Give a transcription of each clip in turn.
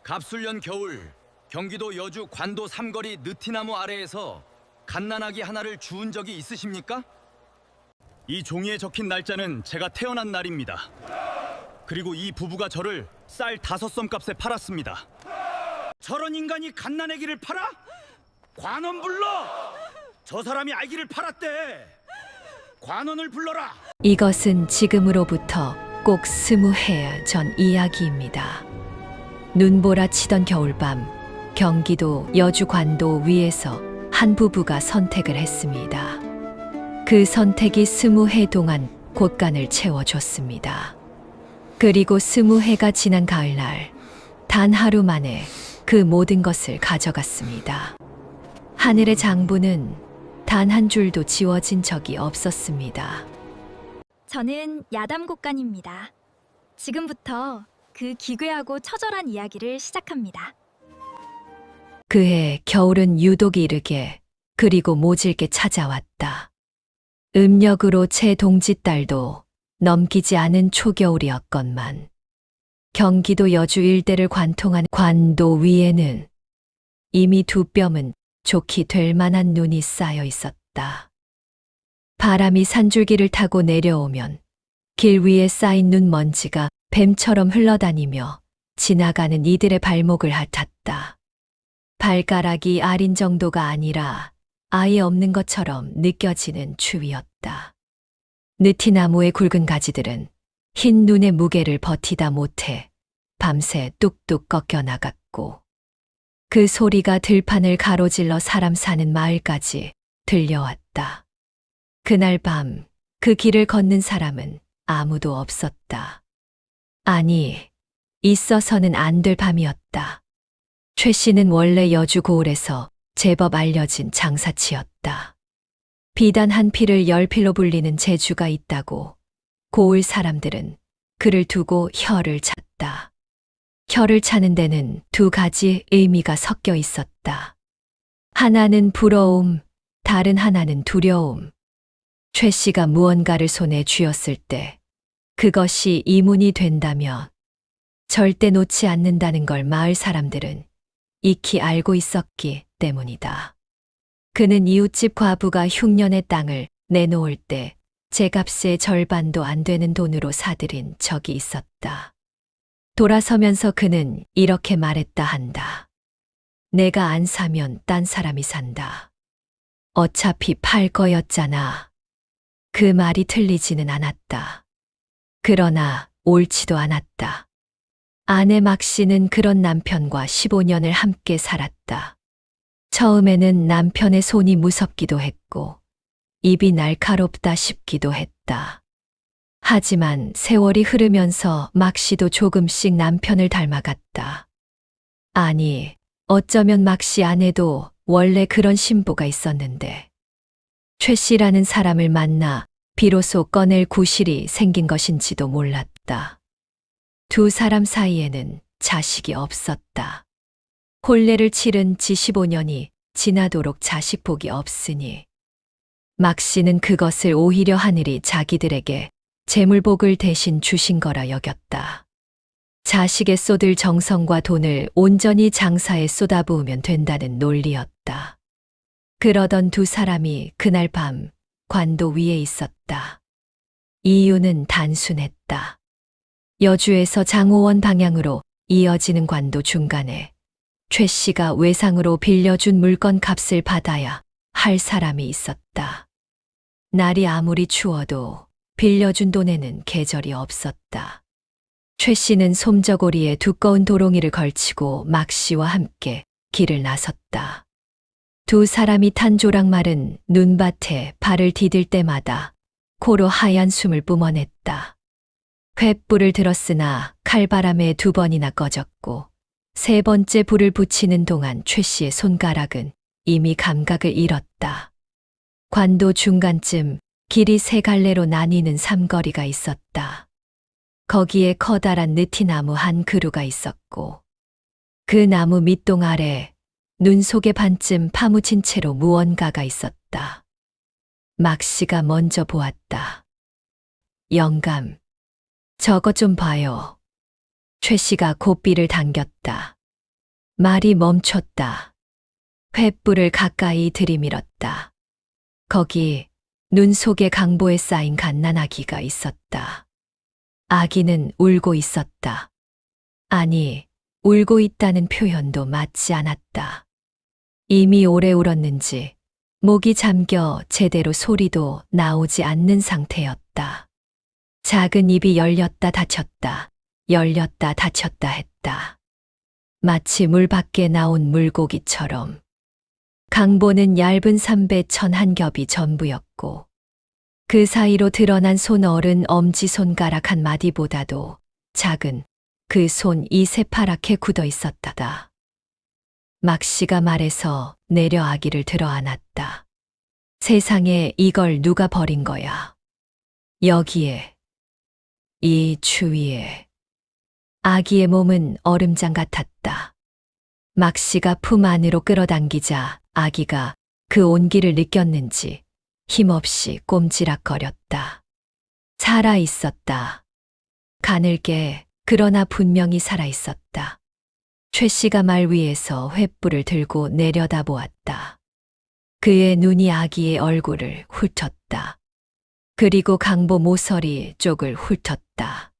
갑술년 겨울 경기도 여주 관도 삼거리 느티나무 아래에서 갓난아기 하나를 주운 적이 있으십니까? 이 종이에 적힌 날짜는 제가 태어난 날입니다. 그리고 이 부부가 저를 쌀 5썸 값에 팔았습니다. 저런 인간이 갓난아기를 팔아? 관원 불러! 저 사람이 아기를 팔았대! 관원을 불러라! 이것은 지금으로부터 꼭 20해 전 이야기입니다. 눈보라 치던 겨울밤, 경기도 여주 관도 위에서 한 부부가 선택을 했습니다. 그 선택이 20해 동안 곳간을 채워줬습니다. 그리고 20해가 지난 가을날, 단 하루 만에 그 모든 것을 가져갔습니다. 하늘의 장부는 단 한 줄도 지워진 적이 없었습니다. 저는 야담곡간입니다. 지금부터 그 기괴하고 처절한 이야기를 시작합니다. 그해 겨울은 유독 이르게 그리고 모질게 찾아왔다. 음력으로 채 동짓달도 넘기지 않은 초겨울이었건만 경기도 여주 일대를 관통한 관도 위에는 이미 2뼘은 좋게 될 만한 눈이 쌓여 있었다. 바람이 산줄기를 타고 내려오면 길 위에 쌓인 눈먼지가 뱀처럼 흘러다니며 지나가는 이들의 발목을 핥았다. 발가락이 아린 정도가 아니라 아예 없는 것처럼 느껴지는 추위였다. 느티나무의 굵은 가지들은 흰 눈의 무게를 버티다 못해 밤새 뚝뚝 꺾여 나갔고 그 소리가 들판을 가로질러 사람 사는 마을까지 들려왔다. 그날 밤 그 길을 걷는 사람은 아무도 없었다. 아니, 있어서는 안 될 밤이었다. 최 씨는 원래 여주 고을에서 제법 알려진 장사치였다. 비단 한 피를 10피로 불리는 재주가 있다고 고을 사람들은 그를 두고 혀를 찼다. 혀를 차는 데는 2가지 의미가 섞여 있었다. 하나는 부러움, 다른 하나는 두려움. 최 씨가 무언가를 손에 쥐었을 때 그것이 이문이 된다면 절대 놓지 않는다는 걸 마을 사람들은 익히 알고 있었기 때문이다. 그는 이웃집 과부가 흉년의 땅을 내놓을 때 제값의 절반도 안 되는 돈으로 사들인 적이 있었다. 돌아서면서 그는 이렇게 말했다 한다. 내가 안 사면 딴 사람이 산다. 어차피 팔 거였잖아. 그 말이 틀리지는 않았다. 그러나 옳지도 않았다. 아내 막 씨는 그런 남편과 15년을 함께 살았다. 처음에는 남편의 손이 무섭기도 했고 입이 날카롭다 싶기도 했다. 하지만 세월이 흐르면서 막 씨도 조금씩 남편을 닮아갔다. 아니, 어쩌면 막 씨 안에도 원래 그런 신보가 있었는데 최 씨라는 사람을 만나 비로소 꺼낼 구실이 생긴 것인지도 몰랐다. 2 사람 사이에는 자식이 없었다. 혼례를 치른 지 15년이 지나도록 자식 복이 없으니 막 씨는 그것을 오히려 하늘이 자기들에게 재물복을 대신 주신 거라 여겼다. 자식에 쏟을 정성과 돈을 온전히 장사에 쏟아부으면 된다는 논리였다. 그러던 2 사람이 그날 밤 관도 위에 있었다. 이유는 단순했다. 여주에서 장호원 방향으로 이어지는 관도 중간에 최 씨가 외상으로 빌려준 물건 값을 받아야 할 사람이 있었다. 날이 아무리 추워도 빌려준 돈에는 계절이 없었다. 최 씨는 솜저고리에 두꺼운 도롱이를 걸치고 막 씨와 함께 길을 나섰다. 2 사람이 탄 조랑말은 눈밭에 발을 디딜 때마다 코로 하얀 숨을 뿜어냈다. 횃불을 들었으나 칼바람에 2번이나 꺼졌고 3번째 불을 붙이는 동안 최 씨의 손가락은 이미 감각을 잃었다. 관도 중간쯤 길이 3갈래로 나뉘는 삼거리가 있었다. 거기에 커다란 느티나무 한 그루가 있었고 그 나무 밑동 아래 눈 속에 반쯤 파묻힌 채로 무언가가 있었다. 막 씨가 먼저 보았다. 영감, 저것 좀 봐요. 최 씨가 고삐를 당겼다. 말이 멈췄다. 횃불을 가까이 들이밀었다. 거기 눈 속에 강보에 쌓인 갓난아기가 있었다. 아기는 울고 있었다. 아니, 울고 있다는 표현도 맞지 않았다. 이미 오래 울었는지 목이 잠겨 제대로 소리도 나오지 않는 상태였다. 작은 입이 열렸다 닫혔다, 열렸다 닫혔다 했다. 마치 물 밖에 나온 물고기처럼. 강보는 얇은 삼배 천 한 겹이 전부였고 그 사이로 드러난 손어른 엄지손가락 한 마디보다도 작은 그 손이 새파랗게 굳어 있었다. 막씨가 말해서 내려 아기를 들어 안았다. 세상에 이걸 누가 버린 거야. 여기에, 이 추위에. 아기의 몸은 얼음장 같았다. 막씨가 품 안으로 끌어당기자 아기가 그 온기를 느꼈는지 힘없이 꼼지락거렸다. 살아 있었다. 가늘게 그러나 분명히 살아 있었다. 최 씨가 말 위에서 횃불을 들고 내려다보았다. 그의 눈이 아기의 얼굴을 훑었다. 그리고 강보 모서리 쪽을 훑었다.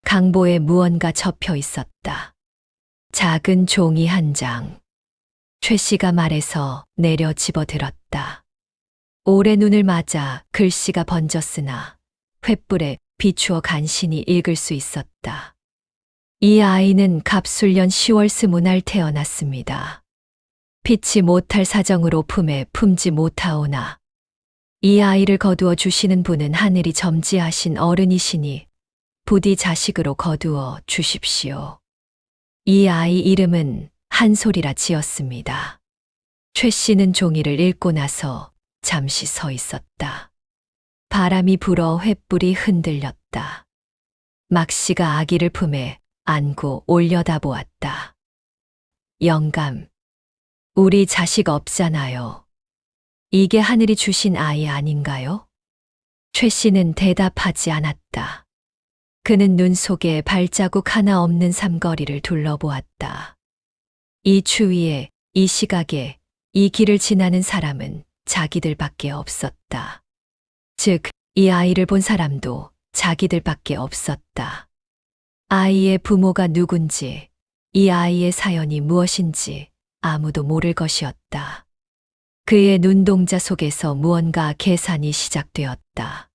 강보에 무언가 접혀 있었다. 작은 종이 한 장. 최 씨가 말해서 내려 집어들었다. 오래 눈을 맞아 글씨가 번졌으나 횃불에 비추어 간신히 읽을 수 있었다. 이 아이는 갑술년 10월 20날 태어났습니다. 피치 못할 사정으로 품에 품지 못하오나 이 아이를 거두어 주시는 분은 하늘이 점지하신 어른이시니 부디 자식으로 거두어 주십시오. 이 아이 이름은 한솔이라 지었습니다. 최 씨는 종이를 읽고 나서 잠시 서 있었다. 바람이 불어 횃불이 흔들렸다. 막 씨가 아기를 품에 안고 올려다보았다. 영감, 우리 자식 없잖아요. 이게 하늘이 주신 아이 아닌가요? 최 씨는 대답하지 않았다. 그는 눈 속에 발자국 하나 없는 삼거리를 둘러보았다. 이 추위에, 이 시각에, 이 길을 지나는 사람은 자기들밖에 없었다. 즉, 이 아이를 본 사람도 자기들밖에 없었다. 아이의 부모가 누군지, 이 아이의 사연이 무엇인지 아무도 모를 것이었다. 그의 눈동자 속에서 무언가 계산이 시작되었다.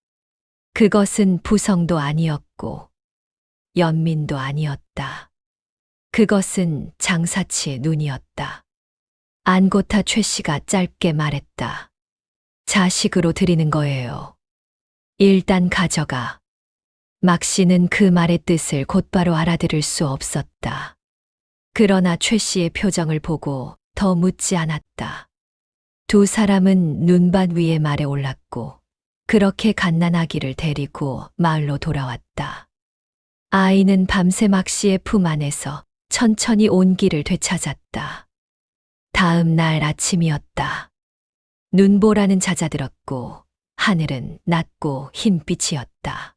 그것은 부성도 아니었고, 연민도 아니었다. 그것은 장사치의 눈이었다. 안고타 최 씨가 짧게 말했다. 자식으로 드리는 거예요. 일단 가져가. 막 씨는 그 말의 뜻을 곧바로 알아들을 수 없었다. 그러나 최 씨의 표정을 보고 더 묻지 않았다. 두 사람은 눈밭 위에 말에 올랐고 그렇게 갓난아기를 데리고 마을로 돌아왔다. 아이는 밤새 막 씨의 품 안에서 천천히 온기를 되찾았다. 다음 날 아침이었다. 눈보라는 잦아들었고 하늘은 낮고 흰빛이었다.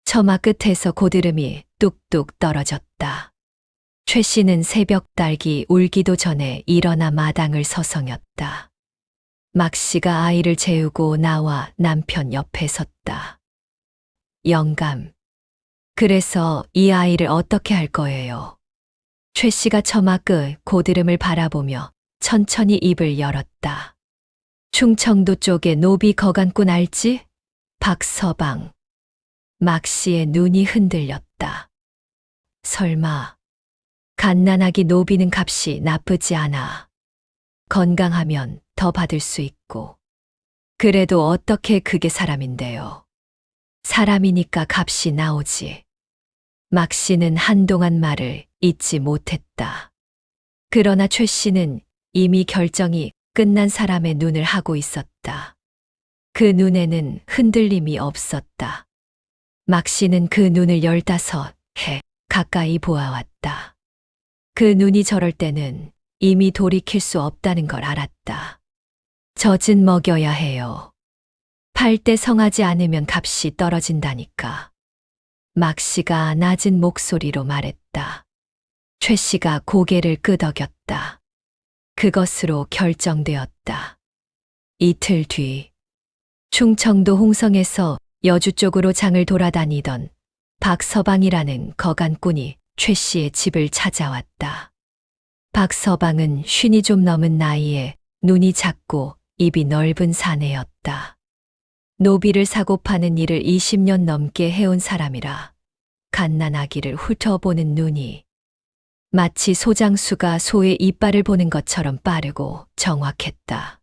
처마 끝에서 고드름이 뚝뚝 떨어졌다. 최 씨는 새벽 딸기 울기도 전에 일어나 마당을 서성였다. 막 씨가 아이를 재우고 나와 남편 옆에 섰다. 영감, 그래서 이 아이를 어떻게 할 거예요? 최 씨가 처마 끝 고드름을 바라보며 천천히 입을 열었다. 충청도 쪽에 노비 거간꾼 알지? 박서방. 막 씨의 눈이 흔들렸다. 설마, 갓난아기 노비는 값이 나쁘지 않아. 건강하면 더 받을 수 있고. 그래도 어떻게 그게 사람인데요. 사람이니까 값이 나오지. 막 씨는 한동안 말을 잊지 못했다. 그러나 최 씨는 이미 결정이 끝난 사람의 눈을 하고 있었다. 그 눈에는 흔들림이 없었다. 막 씨는 그 눈을 15해 가까이 보아왔다. 그 눈이 저럴 때는 이미 돌이킬 수 없다는 걸 알았다. 젖은 먹여야 해요. 팔 때 성하지 않으면 값이 떨어진다니까. 막 씨가 낮은 목소리로 말했다. 최 씨가 고개를 끄덕였다. 그것으로 결정되었다. 이틀 뒤 충청도 홍성에서 여주 쪽으로 장을 돌아다니던 박서방이라는 거간꾼이 최 씨의 집을 찾아왔다. 박서방은 50이 좀 넘은 나이에 눈이 작고 입이 넓은 사내였다. 노비를 사고 파는 일을 20년 넘게 해온 사람이라 갓난아기를 훑어보는 눈이 마치 소장수가 소의 이빨을 보는 것처럼 빠르고 정확했다.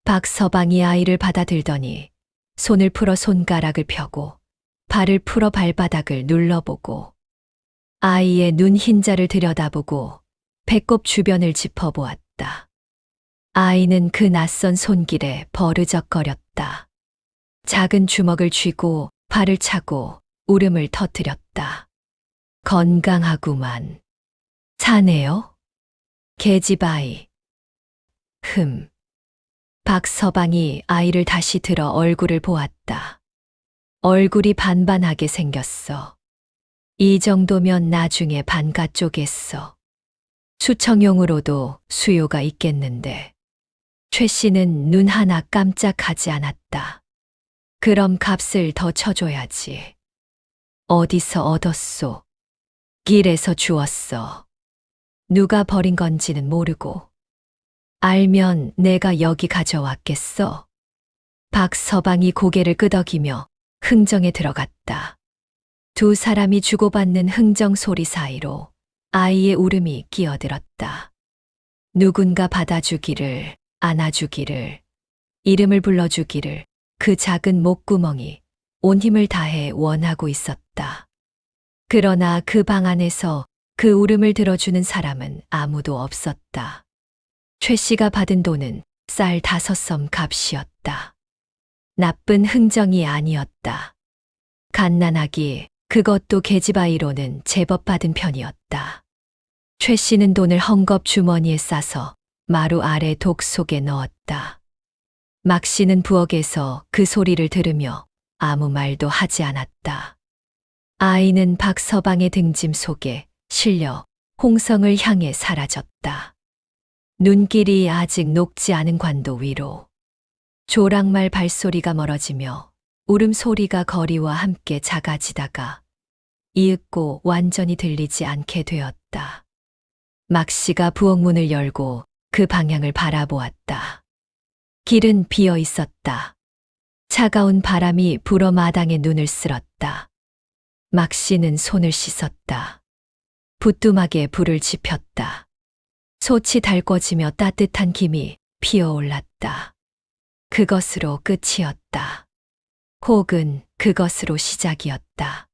박서방이 아이를 받아들더니 손을 풀어 손가락을 펴고 발을 풀어 발바닥을 눌러보고 아이의 눈 흰자를 들여다보고 배꼽 주변을 짚어보았다. 아이는 그 낯선 손길에 버르적거렸다. 작은 주먹을 쥐고 발을 차고 울음을 터뜨렸다. 건강하구만. 사네요? 계집아이. 박서방이 아이를 다시 들어 얼굴을 보았다. 얼굴이 반반하게 생겼어. 이 정도면 나중에 반가 쪼겠어. 수청용으로도 수요가 있겠는데. 최 씨는 눈 하나 깜짝하지 않았다. 그럼 값을 더 쳐줘야지. 어디서 얻었소? 길에서 주웠어. 누가 버린 건지는 모르고. 알면 내가 여기 가져왔겠어. 박서방이 고개를 끄덕이며 흥정에 들어갔다. 두 사람이 주고받는 흥정 소리 사이로 아이의 울음이 끼어들었다. 누군가 받아주기를, 안아주기를, 이름을 불러주기를 그 작은 목구멍이 온 힘을 다해 원하고 있었다. 그러나 그 방 안에서 그 울음을 들어주는 사람은 아무도 없었다. 최 씨가 받은 돈은 쌀 5섬 값이었다. 나쁜 흥정이 아니었다. 갓난아기, 그것도 계집아이로는 제법 받은 편이었다. 최 씨는 돈을 헝겊 주머니에 싸서 마루 아래 독 속에 넣었다. 막 씨는 부엌에서 그 소리를 들으며 아무 말도 하지 않았다. 아이는 박서방의 등짐 속에 실려 홍성을 향해 사라졌다. 눈길이 아직 녹지 않은 관도 위로 조랑말 발소리가 멀어지며 울음소리가 거리와 함께 작아지다가 이윽고 완전히 들리지 않게 되었다. 막 씨가 부엌문을 열고 그 방향을 바라보았다. 길은 비어 있었다. 차가운 바람이 불어 마당에 눈을 쓸었다. 막 씨는 손을 씻었다. 부뚜막에 불을 지폈다. 솥이 달궈지며 따뜻한 김이 피어올랐다. 그것으로 끝이었다. 혹은 그것으로 시작이었다.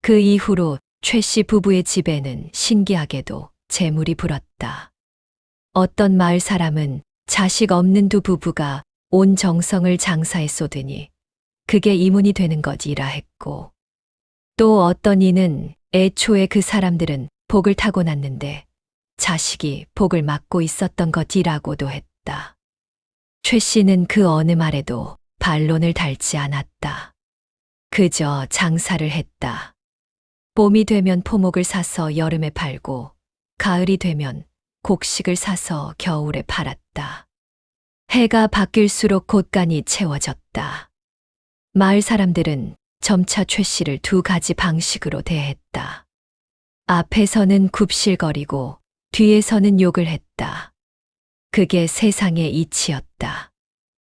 그 이후로 최 씨 부부의 집에는 신기하게도 재물이 불었다. 어떤 마을 사람은 자식 없는 두 부부가 온 정성을 장사에 쏟으니 그게 이문이 되는 것이라 했고, 또 어떤 이는 애초에 그 사람들은 복을 타고났는데 자식이 복을 막고 있었던 것이라고도 했다. 최 씨는 그 어느 말에도 반론을 달지 않았다. 그저 장사를 했다. 봄이 되면 포목을 사서 여름에 팔고, 가을이 되면 곡식을 사서 겨울에 팔았다. 해가 바뀔수록 곳간이 채워졌다. 마을 사람들은 점차 최 씨를 두 가지 방식으로 대했다. 앞에서는 굽실거리고 뒤에서는 욕을 했다. 그게 세상의 이치였다.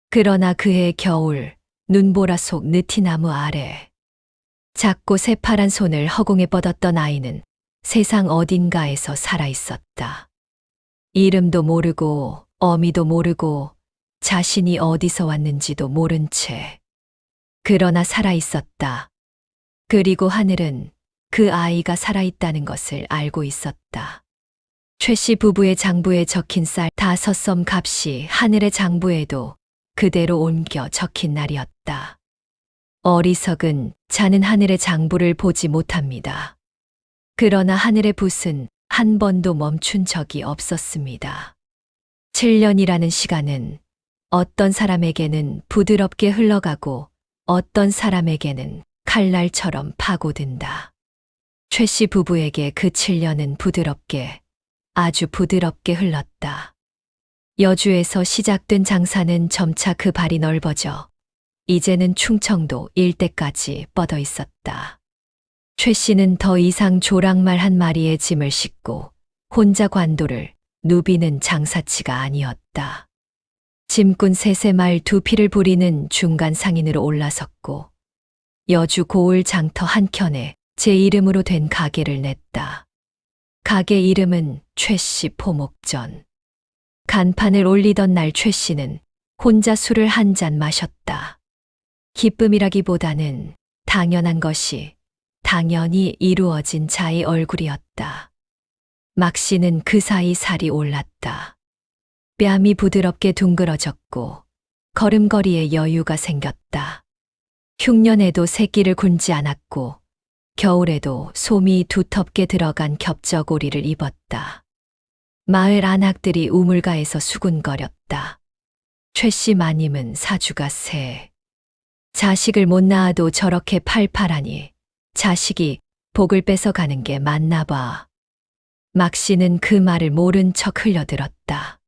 그러나 그해 겨울, 눈보라 속 느티나무 아래 작고 새파란 손을 허공에 뻗었던 아이는 세상 어딘가에서 살아있었다. 이름도 모르고 어미도 모르고 자신이 어디서 왔는지도 모른 채. 그러나 살아있었다. 그리고 하늘은 그 아이가 살아있다는 것을 알고 있었다. 최 씨 부부의 장부에 적힌 쌀 5섬 값이 하늘의 장부에도 그대로 옮겨 적힌 날이었다. 어리석은 자는 하늘의 장부를 보지 못합니다. 그러나 하늘의 붓은 한 번도 멈춘 적이 없었습니다. 7년이라는 시간은 어떤 사람에게는 부드럽게 흘러가고 어떤 사람에게는 칼날처럼 파고든다. 최 씨 부부에게 그 7년은 부드럽게, 아주 부드럽게 흘렀다. 여주에서 시작된 장사는 점차 그 발이 넓어져 이제는 충청도 일대까지 뻗어 있었다. 최 씨는 더 이상 조랑말 한 마리의 짐을 싣고 혼자 관도를 누비는 장사치가 아니었다. 짐꾼 셋의 말 두 피를 부리는 중간 상인으로 올라섰고 여주 고을 장터 한켠에 제 이름으로 된 가게를 냈다. 가게 이름은 최씨 포목전. 간판을 올리던 날 최 씨는 혼자 술을 한 잔 마셨다. 기쁨이라기보다는 당연한 것이 당연히 이루어진 자의 얼굴이었다. 막 씨는 그 사이 살이 올랐다. 뺨이 부드럽게 둥그러졌고 걸음걸이에 여유가 생겼다. 흉년에도 새끼를 굶지 않았고 겨울에도 솜이 두텁게 들어간 겹저고리를 입었다. 마을 안악들이 우물가에서 수군거렸다. 최 씨 마님은 사주가 세. 자식을 못 낳아도 저렇게 팔팔하니 자식이 복을 뺏어가는 게 맞나 봐. 막 씨는 그 말을 모른 척 흘려들었다.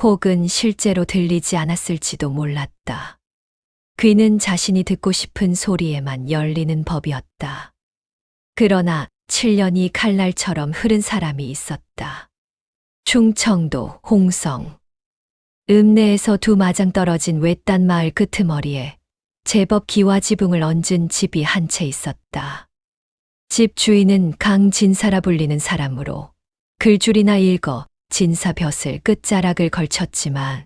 혹은 실제로 들리지 않았을지도 몰랐다. 귀는 자신이 듣고 싶은 소리에만 열리는 법이었다. 그러나 7년이 칼날처럼 흐른 사람이 있었다. 충청도 홍성. 읍내에서 두 마장 떨어진 외딴 마을 끄트머리에 제법 기와지붕을 얹은 집이 한 채 있었다. 집 주인은 강진사라 불리는 사람으로 글줄이나 읽어 진사볕을 끝자락을 걸쳤지만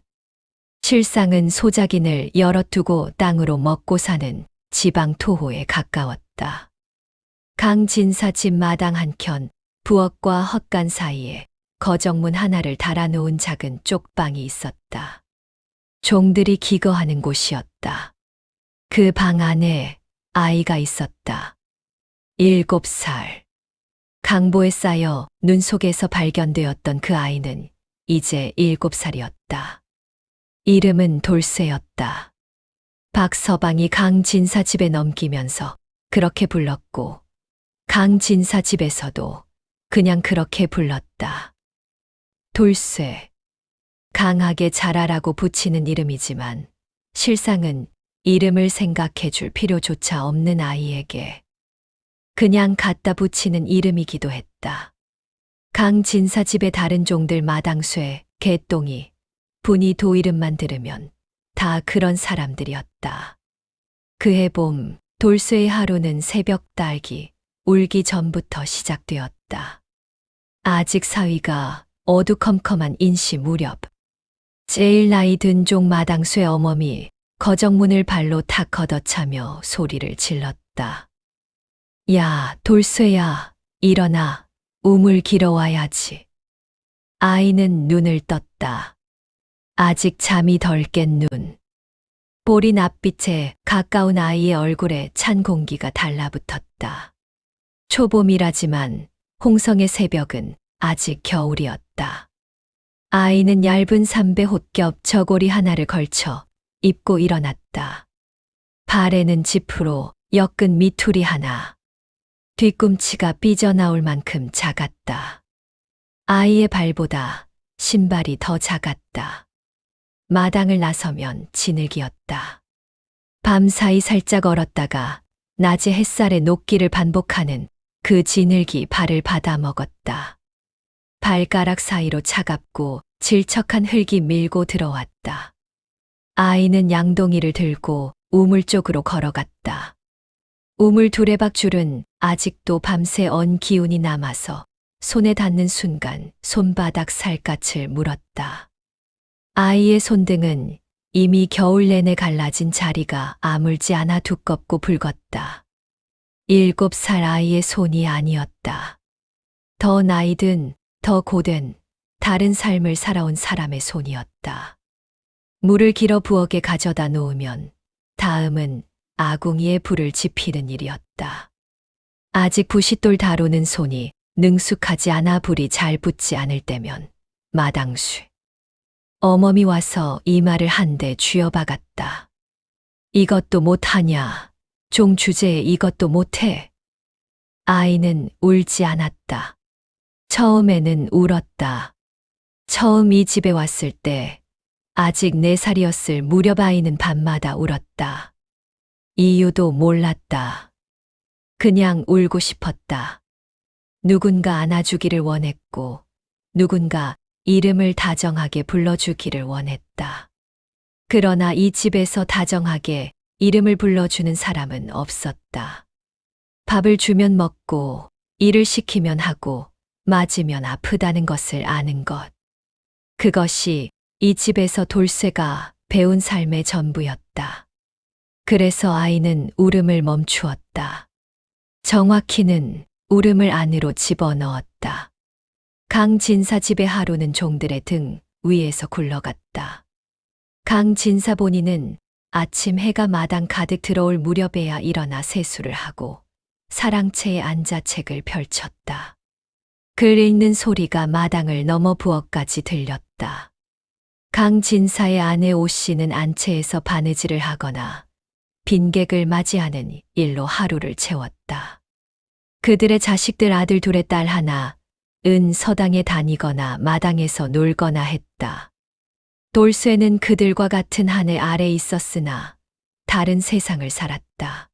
실상은 소작인을 열어두고 땅으로 먹고 사는 지방 토호에 가까웠다. 강진사 집 마당 한켠 부엌과 헛간 사이에 거정문 하나를 달아놓은 작은 쪽방이 있었다. 종들이 기거하는 곳이었다. 그 방 안에 아이가 있었다. 7살. 강보에 쌓여 눈 속에서 발견되었던 그 아이는 이제 7살이었다. 이름은 돌쇠였다. 박서방이 강진사 집에 넘기면서 그렇게 불렀고 강진사 집에서도 그냥 그렇게 불렀다. 돌쇠. 강하게 자라라고 붙이는 이름이지만 실상은 이름을 생각해 줄 필요조차 없는 아이에게 그냥 갖다 붙이는 이름이기도 했다. 강진사 집의 다른 종들 마당쇠, 개똥이, 분이 도 이름만 들으면 다 그런 사람들이었다. 그해 봄 돌쇠의 하루는 새벽 딸기 울기 전부터 시작되었다. 아직 사위가 어두컴컴한 인시 무렵 제일 나이 든 종 마당쇠 어멈이 거정문을 발로 탁 걷어차며 소리를 질렀다. 야, 돌쇠야, 일어나, 우물 길어 와야지. 아이는 눈을 떴다. 아직 잠이 덜 깬 눈. 보리 낯빛에 가까운 아이의 얼굴에 찬 공기가 달라붙었다. 초봄이라지만 홍성의 새벽은 아직 겨울이었다. 아이는 얇은 삼배 홑겹 저고리 하나를 걸쳐 입고 일어났다. 발에는 지프로 엮은 미투리 하나. 뒤꿈치가 삐져나올 만큼 작았다. 아이의 발보다 신발이 더 작았다. 마당을 나서면 진흙이었다. 밤사이 살짝 얼었다가 낮에 햇살의 녹기를 반복하는 그 진흙이 발을 받아먹었다. 발가락 사이로 차갑고 질척한 흙이 밀고 들어왔다. 아이는 양동이를 들고 우물 쪽으로 걸어갔다. 우물 두레박 줄은 아직도 밤새 언 기운이 남아서 손에 닿는 순간 손바닥 살갗을 물었다. 아이의 손등은 이미 겨울 내내 갈라진 자리가 아물지 않아 두껍고 붉었다. 7살 아이의 손이 아니었다. 더 나이든 더 고된 다른 삶을 살아온 사람의 손이었다. 물을 길어 부엌에 가져다 놓으면 다음은 아궁이에 불을 지피는 일이었다. 아직 부싯돌 다루는 손이 능숙하지 않아 불이 잘 붙지 않을 때면 마당쇠. 어멈이 와서 이마를 한 대 쥐어박았다. 이것도 못하냐? 종 주제에 이것도 못해? 아이는 울지 않았다. 처음에는 울었다. 처음 이 집에 왔을 때 아직 4살이었을 무렵 아이는 밤마다 울었다. 이유도 몰랐다. 그냥 울고 싶었다. 누군가 안아주기를 원했고 누군가 이름을 다정하게 불러주기를 원했다. 그러나 이 집에서 다정하게 이름을 불러주는 사람은 없었다. 밥을 주면 먹고 일을 시키면 하고 맞으면 아프다는 것을 아는 것. 그것이 이 집에서 돌쇠가 배운 삶의 전부였다. 그래서 아이는 울음을 멈추었다. 정확히는 울음을 안으로 집어넣었다. 강진사 집의 하루는 종들의 등 위에서 굴러갔다. 강진사 본인은 아침 해가 마당 가득 들어올 무렵에야 일어나 세수를 하고 사랑채에 앉아 책을 펼쳤다. 글 읽는 소리가 마당을 넘어 부엌까지 들렸다. 강진사의 아내 오씨는 안채에서 바느질을 하거나 빈객을 맞이하는 일로 하루를 채웠다. 그들의 자식들 아들 둘의 딸 하나, 은 서당에 다니거나 마당에서 놀거나 했다. 돌쇠는 그들과 같은 한 해 아래 있었으나 다른 세상을 살았다.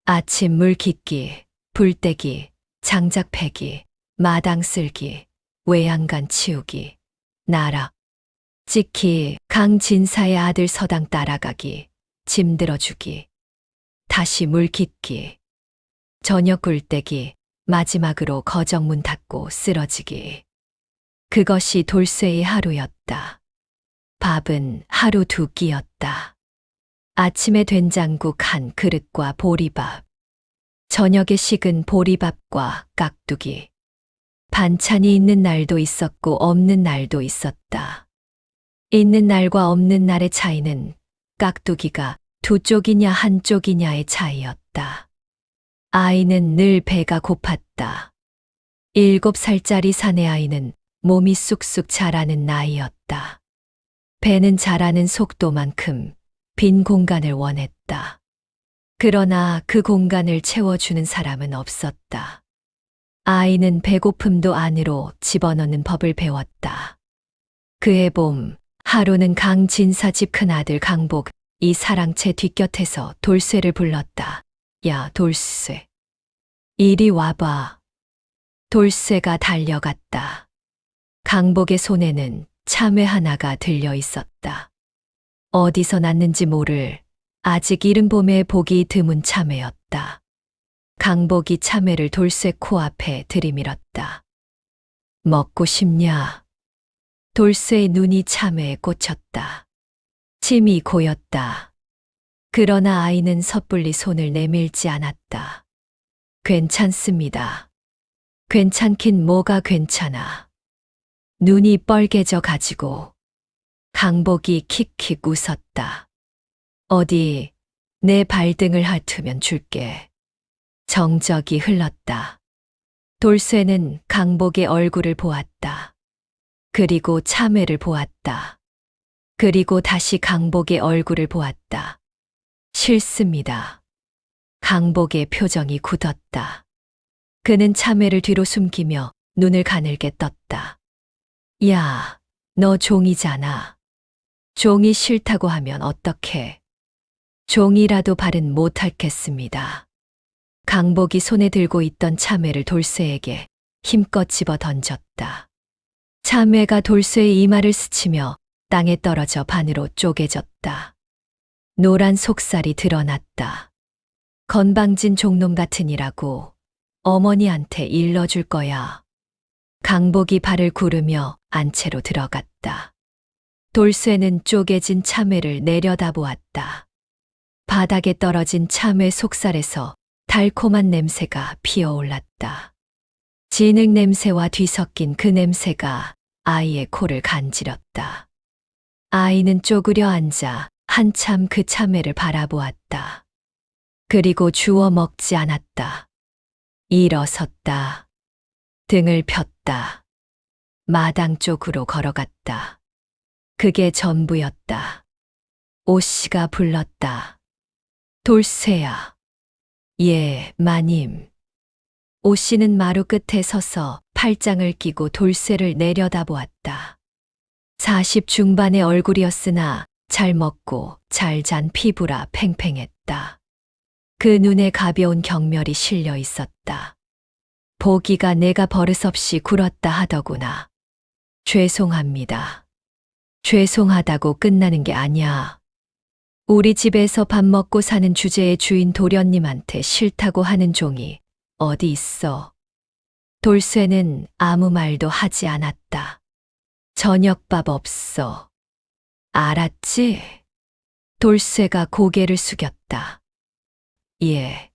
아침 물 깃기, 불 떼기, 장작 패기, 마당 쓸기, 외양간 치우기, 나라, 찍기, 강진사의 아들 서당 따라가기, 짐 들어주기, 다시 물 깃기, 저녁 굴 떼기, 마지막으로 거정문 닫고 쓰러지기. 그것이 돌쇠의 하루였다. 밥은 하루 2끼였다. 아침에 된장국 한 그릇과 보리밥, 저녁에 식은 보리밥과 깍두기. 반찬이 있는 날도 있었고 없는 날도 있었다. 있는 날과 없는 날의 차이는 깍두기가 2쪽이냐 1쪽이냐의 차이였다. 아이는 늘 배가 고팠다. 7살짜리 사내 아이는 몸이 쑥쑥 자라는 나이였다. 배는 자라는 속도만큼 빈 공간을 원했다. 그러나 그 공간을 채워주는 사람은 없었다. 아이는 배고픔도 안으로 집어넣는 법을 배웠다. 그해 봄, 하루는 강진사 집 큰아들 강복, 이 사랑채 뒷곁에서 돌쇠를 불렀다. 야, 돌쇠. 이리 와봐. 돌쇠가 달려갔다. 강복의 손에는 참외 하나가 들려 있었다. 어디서 났는지 모를 아직 이른 봄에 보기 드문 참외였다. 강복이 참외를 돌쇠 코앞에 들이밀었다. 먹고 싶냐? 돌쇠의 눈이 참외에 꽂혔다. 침이 고였다. 그러나 아이는 섣불리 손을 내밀지 않았다. 괜찮습니다. 괜찮긴 뭐가 괜찮아. 눈이 뻘개져 가지고 강복이 킥킥 웃었다. 어디 내 발등을 핥으면 줄게. 정적이 흘렀다. 돌쇠는 강복의 얼굴을 보았다. 그리고 참외를 보았다. 그리고 다시 강복의 얼굴을 보았다. 싫습니다. 강복의 표정이 굳었다. 그는 참외를 뒤로 숨기며 눈을 가늘게 떴다. 야, 너 종이잖아. 종이 싫다고 하면 어떡해. 종이라도 발은 못하겠습니다. 강복이 손에 들고 있던 참외를 돌쇠에게 힘껏 집어 던졌다. 참외가 돌쇠의 이마를 스치며 땅에 떨어져 반으로 쪼개졌다. 노란 속살이 드러났다. 건방진 종놈 같으니라고 어머니한테 일러줄 거야. 강복이 발을 구르며 안채로 들어갔다. 돌쇠는 쪼개진 참외를 내려다보았다. 바닥에 떨어진 참외 속살에서 달콤한 냄새가 피어올랐다. 진흙 냄새와 뒤섞인 그 냄새가 아이의 코를 간지렸다. 아이는 쪼그려 앉아 한참 그 참외를 바라보았다. 그리고 주워 먹지 않았다. 일어섰다. 등을 폈다. 마당 쪽으로 걸어갔다. 그게 전부였다. 오씨가 불렀다. 돌쇠야. 예, 마님. 오 씨는 마루 끝에 서서 팔짱을 끼고 돌쇠를 내려다보았다. 40 중반의 얼굴이었으나 잘 먹고 잘 잔 피부라 팽팽했다. 그 눈에 가벼운 경멸이 실려 있었다. 보기가 내가 버릇없이 굴었다 하더구나. 죄송합니다. 죄송하다고 끝나는 게 아니야. 우리 집에서 밥 먹고 사는 주제의 주인 도련님한테 싫다고 하는 종이 어디 있어. 돌쇠는 아무 말도 하지 않았다. 저녁밥 없어. 알았지? 돌쇠가 고개를 숙였다. 예.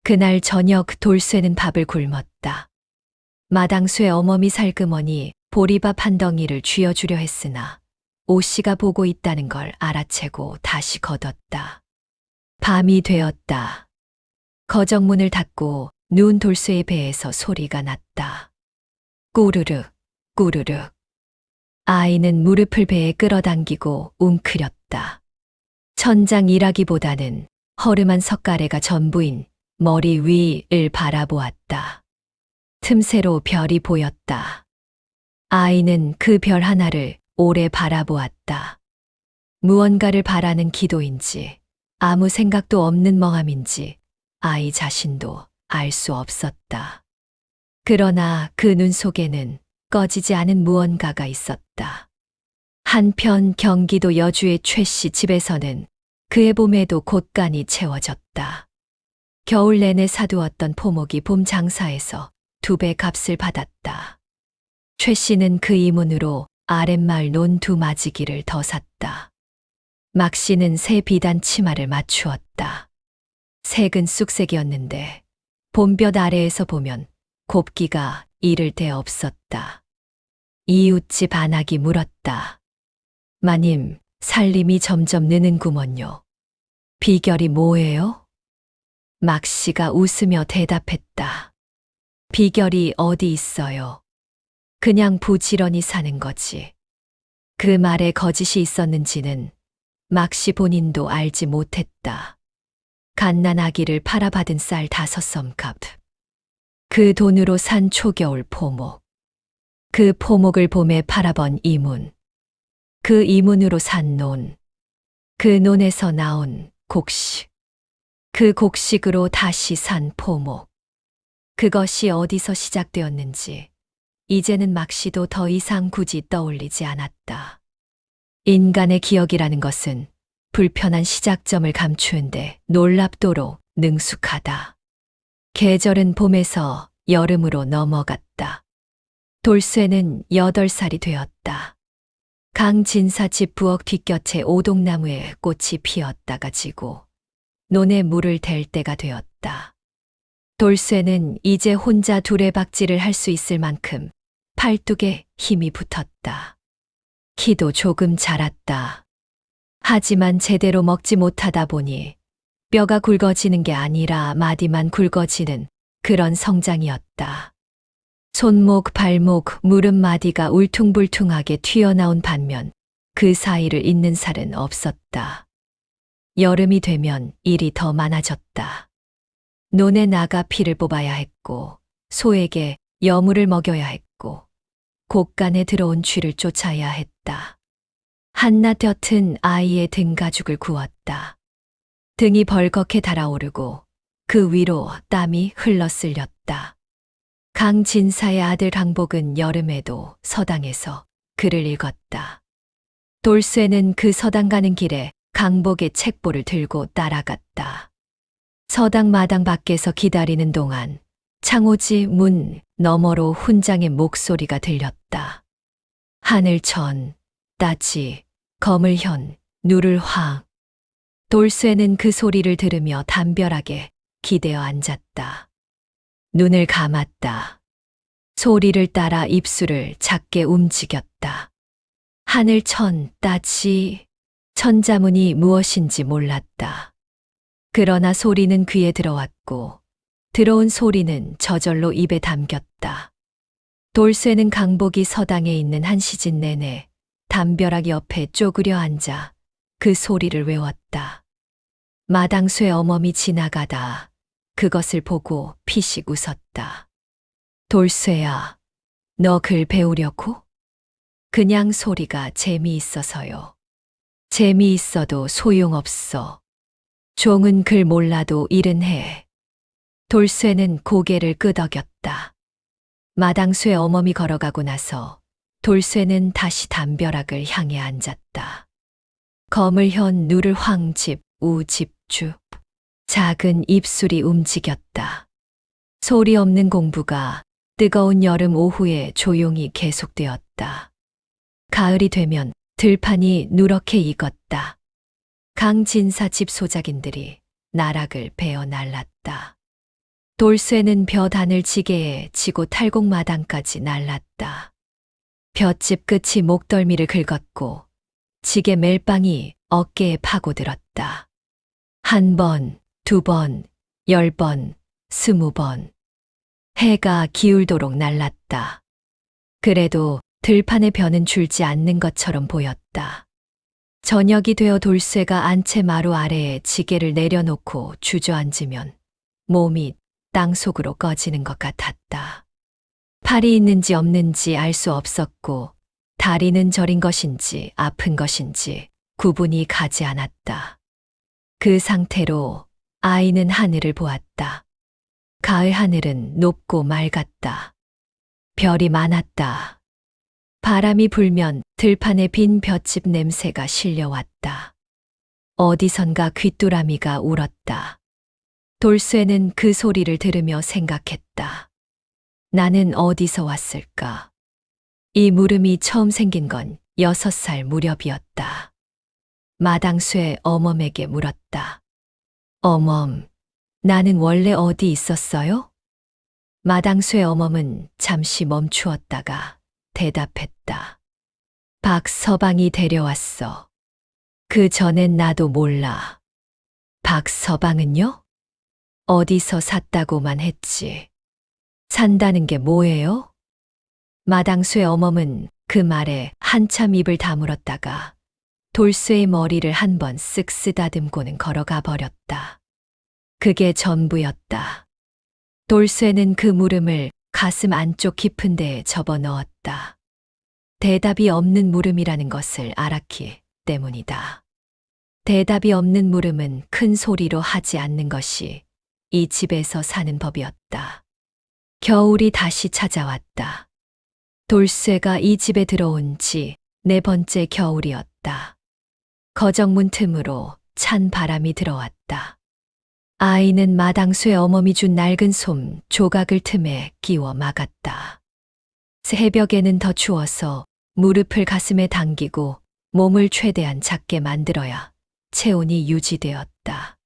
그날 저녁 돌쇠는 밥을 굶었다. 마당쇠 어머니 살그머니 보리밥 한 덩이를 쥐어주려 했으나 오 씨가 보고 있다는 걸 알아채고 다시 걷었다. 밤이 되었다. 거정문을 닫고 누운 돌쇠의 배에서 소리가 났다. 꾸르륵, 꾸르륵. 아이는 무릎을 배에 끌어당기고 웅크렸다. 천장이라기보다는 허름한 석가래가 전부인 머리 위를 바라보았다. 틈새로 별이 보였다. 아이는 그 별 하나를 오래 바라보았다. 무언가를 바라는 기도인지 아무 생각도 없는 멍함인지 아이 자신도 알 수 없었다. 그러나 그 눈 속에는 꺼지지 않은 무언가가 있었다. 한편 경기도 여주의 최 씨 집에서는 그의 봄에도 곳간이 채워졌다. 겨울 내내 사두었던 포목이 봄 장사에서 2배 값을 받았다. 최 씨는 그 이문으로 아랫마을 논 2 마지기를 더 샀다. 막 씨는 새 비단 치마를 맞추었다. 색은 쑥색이었는데 봄볕 아래에서 보면 곱기가 이를 데 없었다. 이웃집 안악이 물었다. 마님, 살림이 점점 느는구먼요. 비결이 뭐예요? 막 씨가 웃으며 대답했다. 비결이 어디 있어요? 그냥 부지런히 사는 거지. 그 말에 거짓이 있었는지는 막 씨 본인도 알지 못했다. 갓난아기를 팔아받은 쌀 5섬값. 그 돈으로 산 초겨울 포목. 그 포목을 봄에 팔아번 이문. 그 이문으로 산 논. 그 논에서 나온 곡식. 그 곡식으로 다시 산 포목. 그것이 어디서 시작되었는지 이제는 막 씨도 더 이상 굳이 떠올리지 않았다. 인간의 기억이라는 것은 불편한 시작점을 감추는데 놀랍도록 능숙하다. 계절은 봄에서 여름으로 넘어갔다. 돌쇠는 8살이 되었다. 강진사 집 부엌 뒷곁에 오동나무에 꽃이 피었다가 지고 논에 물을 댈 때가 되었다. 돌쇠는 이제 혼자 두레박질을 할 수 있을 만큼 팔뚝에 힘이 붙었다. 키도 조금 자랐다. 하지만 제대로 먹지 못하다 보니 뼈가 굵어지는 게 아니라 마디만 굵어지는 그런 성장이었다. 손목, 발목, 무릎 마디가 울퉁불퉁하게 튀어나온 반면 그 사이를 잇는 살은 없었다. 여름이 되면 일이 더 많아졌다. 논에 나가 피를 뽑아야 했고 소에게 여물을 먹여야 했고 곳간에 들어온 쥐를 쫓아야 했다. 한낮 옅은 아이의 등가죽을 구웠다. 등이 벌겋게 달아오르고 그 위로 땀이 흘러쓸렸다. 강진사의 아들 강복은 여름에도 서당에서 글을 읽었다. 돌쇠는 그 서당 가는 길에 강복의 책보를 들고 따라갔다. 서당 마당 밖에서 기다리는 동안 창호지 문 너머로 훈장의 목소리가 들렸다. 하늘천, 따지, 거물현, 누를황. 돌쇠는 그 소리를 들으며 담벼락에 기대어 앉았다. 눈을 감았다. 소리를 따라 입술을 작게 움직였다. 하늘천, 따지, 천자문이 무엇인지 몰랐다. 그러나 소리는 귀에 들어왔고 들어온 소리는 저절로 입에 담겼다. 돌쇠는 강복이 서당에 있는 한 시즌 내내 담벼락 옆에 쪼그려 앉아 그 소리를 외웠다. 마당쇠 어멈이 지나가다 그것을 보고 피식 웃었다. 돌쇠야, 너 글 배우려고? 그냥 소리가 재미있어서요. 재미있어도 소용없어. 종은 글 몰라도 일은 해. 돌쇠는 고개를 끄덕였다. 마당쇠 어멈이 걸어가고 나서 돌쇠는 다시 담벼락을 향해 앉았다. 검을 현 누를 황집, 우집주. 작은 입술이 움직였다. 소리 없는 공부가 뜨거운 여름 오후에 조용히 계속되었다. 가을이 되면 들판이 누렇게 익었다. 강진사 집 소작인들이 나락을 베어 날랐다. 돌쇠는 벼 하늘 지게에 지고 탈곡마당까지 날랐다. 볏짚 끝이 목덜미를 긁었고 지게 멜빵이 어깨에 파고들었다. 1번, 2번, 10번, 20번. 해가 기울도록 날랐다. 그래도 들판의 벼는 줄지 않는 것처럼 보였다. 저녁이 되어 돌쇠가 안채 마루 아래에 지게를 내려놓고 주저앉으면 몸이 땅속으로 꺼지는 것 같았다. 팔이 있는지 없는지 알 수 없었고 다리는 저린 것인지 아픈 것인지 구분이 가지 않았다. 그 상태로 아이는 하늘을 보았다. 가을 하늘은 높고 맑았다. 별이 많았다. 바람이 불면 들판에 빈 볏짚 냄새가 실려왔다. 어디선가 귀뚜라미가 울었다. 돌쇠는 그 소리를 들으며 생각했다. 나는 어디서 왔을까? 이 물음이 처음 생긴 건 6살 무렵이었다. 마당쇠 어멈에게 물었다. 어멈, 나는 원래 어디 있었어요? 마당쇠 어멈은 잠시 멈추었다가 대답했다. 박서방이 데려왔어. 그 전엔 나도 몰라. 박서방은요? 어디서 샀다고만 했지. 산다는 게 뭐예요? 마당쇠 어멈은 그 말에 한참 입을 다물었다가 돌쇠의 머리를 한 번 쓱 쓰다듬고는 걸어가 버렸다. 그게 전부였다. 돌쇠는 그 물음을 가슴 안쪽 깊은 데에 접어 넣었다. 대답이 없는 물음이라는 것을 알았기 때문이다. 대답이 없는 물음은 큰 소리로 하지 않는 것이 이 집에서 사는 법이었다. 겨울이 다시 찾아왔다. 돌쇠가 이 집에 들어온 지 4번째 겨울이었다. 거정문 틈으로 찬 바람이 들어왔다. 아이는 마당쇠 어멈이 준 낡은 솜 조각을 틈에 끼워 막았다. 새벽에는 더 추워서 무릎을 가슴에 당기고 몸을 최대한 작게 만들어야 체온이 유지되었다.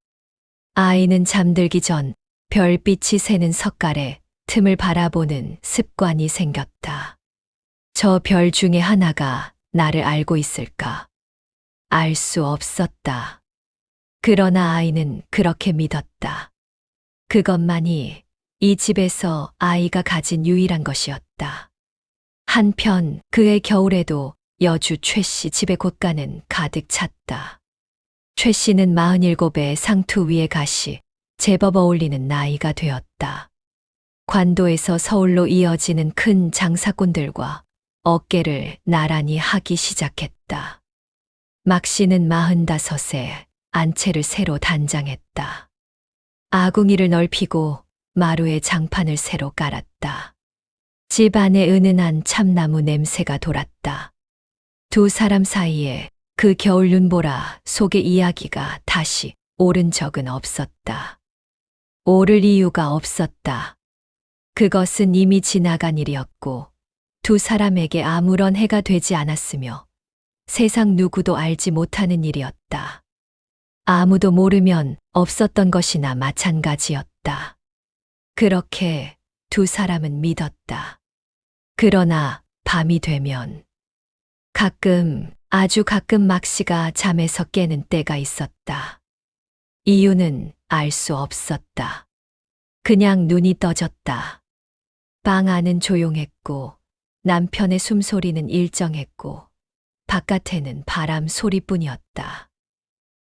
아이는 잠들기 전 별빛이 새는 석갈에 틈을 바라보는 습관이 생겼다. 저 별 중에 하나가 나를 알고 있을까? 알 수 없었다. 그러나 아이는 그렇게 믿었다. 그것만이 이 집에서 아이가 가진 유일한 것이었다. 한편 그해 겨울에도 여주 최씨 집의 곳간은 가득 찼다. 최씨는 47의 상투 위에 가시 제법 어울리는 나이가 되었다. 관도에서 서울로 이어지는 큰 장사꾼들과 어깨를 나란히 하기 시작했다. 막씨는 45세 안채를 새로 단장했다. 아궁이를 넓히고 마루에 장판을 새로 깔았다. 집 안에 은은한 참나무 냄새가 돌았다. 두 사람 사이에 그 겨울 눈보라 속의 이야기가 다시 오른 적은 없었다. 오를 이유가 없었다. 그것은 이미 지나간 일이었고 두 사람에게 아무런 해가 되지 않았으며 세상 누구도 알지 못하는 일이었다. 아무도 모르면 없었던 것이나 마찬가지였다. 그렇게 두 사람은 믿었다. 그러나 밤이 되면 가끔, 아주 가끔 막씨가 잠에서 깨는 때가 있었다. 이유는 알 수 없었다. 그냥 눈이 떠졌다. 방 안은 조용했고 남편의 숨소리는 일정했고 바깥에는 바람 소리뿐이었다.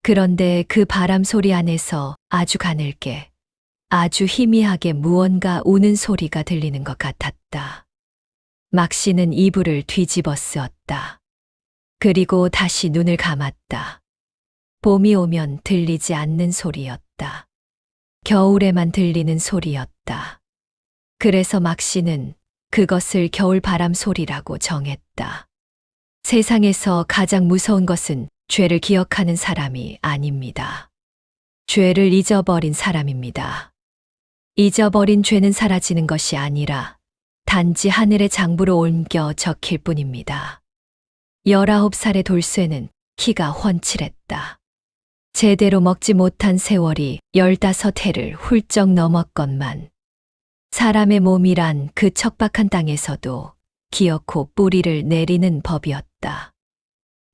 그런데 그 바람 소리 안에서 아주 가늘게 아주 희미하게 무언가 우는 소리가 들리는 것 같았다. 막 씨는 이불을 뒤집어 쓰었다. 그리고 다시 눈을 감았다. 봄이 오면 들리지 않는 소리였다. 겨울에만 들리는 소리였다. 그래서 막 씨는 그것을 겨울 바람 소리라고 정했다. 세상에서 가장 무서운 것은 죄를 기억하는 사람이 아닙니다. 죄를 잊어버린 사람입니다. 잊어버린 죄는 사라지는 것이 아니라 단지 하늘의 장부로 옮겨 적힐 뿐입니다. 19살의 돌쇠는 키가 훤칠했다. 제대로 먹지 못한 세월이 15해를 훌쩍 넘었건만 사람의 몸이란 그 척박한 땅에서도 기어코 뿌리를 내리는 법이었다.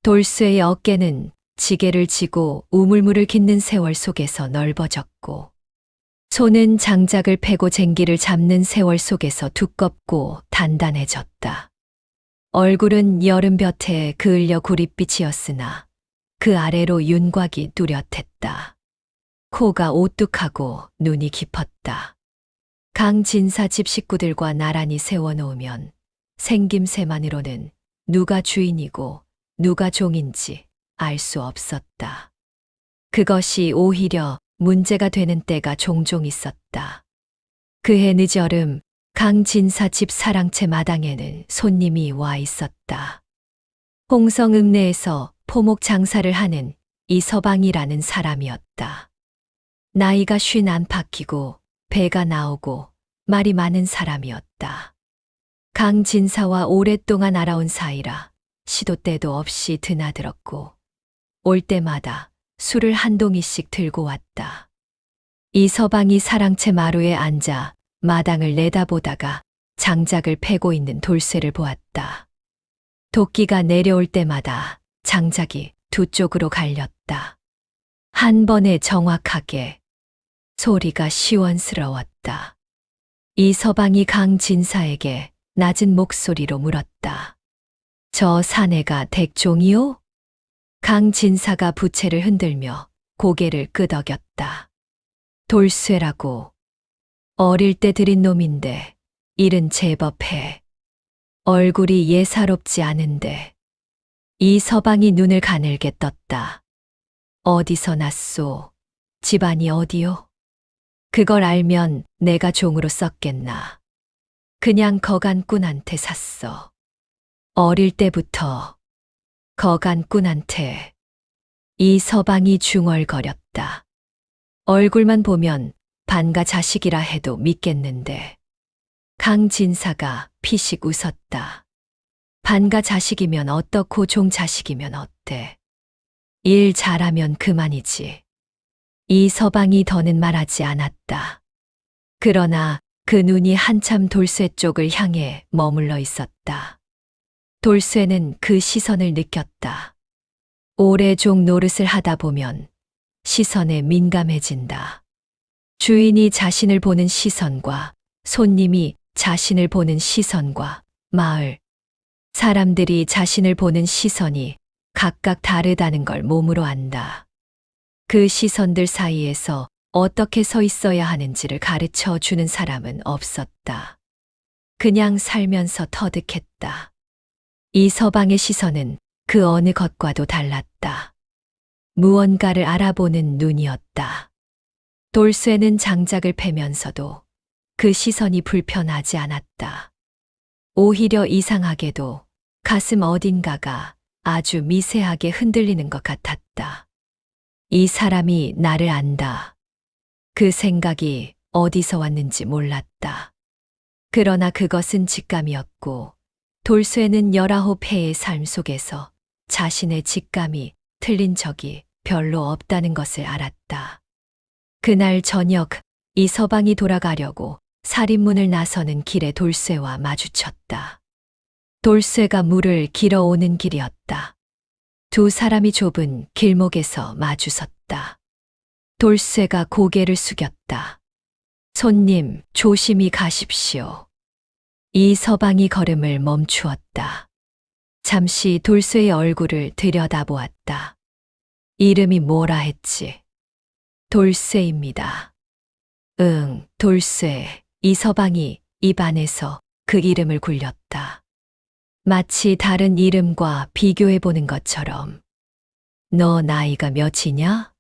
돌쇠의 어깨는 지게를 지고 우물물을 깃는 세월 속에서 넓어졌고 손은 장작을 패고 쟁기를 잡는 세월 속에서 두껍고 단단해졌다. 얼굴은 여름볕에 그을려 구릿빛이었으나 그 아래로 윤곽이 뚜렷했다. 코가 오뚝하고 눈이 깊었다. 강진사 집 식구들과 나란히 세워놓으면 생김새만으로는 누가 주인이고 누가 종인지 알 수 없었다. 그것이 오히려 문제가 되는 때가 종종 있었다. 그해 늦여름 강진사 집 사랑채 마당에는 손님이 와 있었다. 홍성읍내에서 포목 장사를 하는 이서방이라는 사람이었다. 나이가 50 안팎이고 배가 나오고 말이 많은 사람이었다. 강진사와 오랫동안 알아온 사이라 시도 때도 없이 드나들었고 올 때마다 술을 한 동이씩 들고 왔다. 이서방이 사랑채 마루에 앉아 마당을 내다보다가 장작을 패고 있는 돌쇠를 보았다. 도끼가 내려올 때마다 장작이 두 쪽으로 갈렸다. 한 번에 정확하게 소리가 시원스러웠다. 이서방이 강진사에게 낮은 목소리로 물었다. 저 사내가 댁종이요? 강진사가 부채를 흔들며 고개를 끄덕였다. 돌쇠라고. 어릴 때 들인 놈인데 일은 제법 해. 얼굴이 예사롭지 않은데. 이서방이 눈을 가늘게 떴다. 어디서 났소? 집안이 어디요? 그걸 알면 내가 종으로 썼겠나. 그냥 거간꾼한테 샀어. 어릴 때부터 거간꾼한테. 이서방이 중얼거렸다. 얼굴만 보면 반가 자식이라 해도 믿겠는데. 강진사가 피식 웃었다. 반가 자식이면 어떻고 종 자식이면 어때? 일 잘하면 그만이지. 이서방이 더는 말하지 않았다. 그러나 그 눈이 한참 돌쇠 쪽을 향해 머물러 있었다. 돌쇠는 그 시선을 느꼈다. 오래 종 노릇을 하다 보면 시선에 민감해진다. 주인이 자신을 보는 시선과 손님이 자신을 보는 시선과 마을, 사람들이 자신을 보는 시선이 각각 다르다는 걸 몸으로 안다. 그 시선들 사이에서 어떻게 서 있어야 하는지를 가르쳐 주는 사람은 없었다. 그냥 살면서 터득했다. 이서방의 시선은 그 어느 것과도 달랐다. 무언가를 알아보는 눈이었다. 돌쇠는 장작을 패면서도 그 시선이 불편하지 않았다. 오히려 이상하게도 가슴 어딘가가 아주 미세하게 흔들리는 것 같았다. 이 사람이 나를 안다. 그 생각이 어디서 왔는지 몰랐다. 그러나 그것은 직감이었고 돌쇠는 19해의 삶 속에서 자신의 직감이 틀린 적이 별로 없다는 것을 알았다. 그날 저녁 이서방이 돌아가려고 살인문을 나서는 길에 돌쇠와 마주쳤다. 돌쇠가 물을 길어오는 길이었다. 두 사람이 좁은 길목에서 마주섰다. 돌쇠가 고개를 숙였다. 손님, 조심히 가십시오. 이서방이 걸음을 멈추었다. 잠시 돌쇠의 얼굴을 들여다보았다. 이름이 뭐라 했지? 돌쇠입니다. 응, 돌쇠. 이서방이 입안에서 그 이름을 굴렸다. 마치 다른 이름과 비교해보는 것처럼. 너 나이가 몇이냐?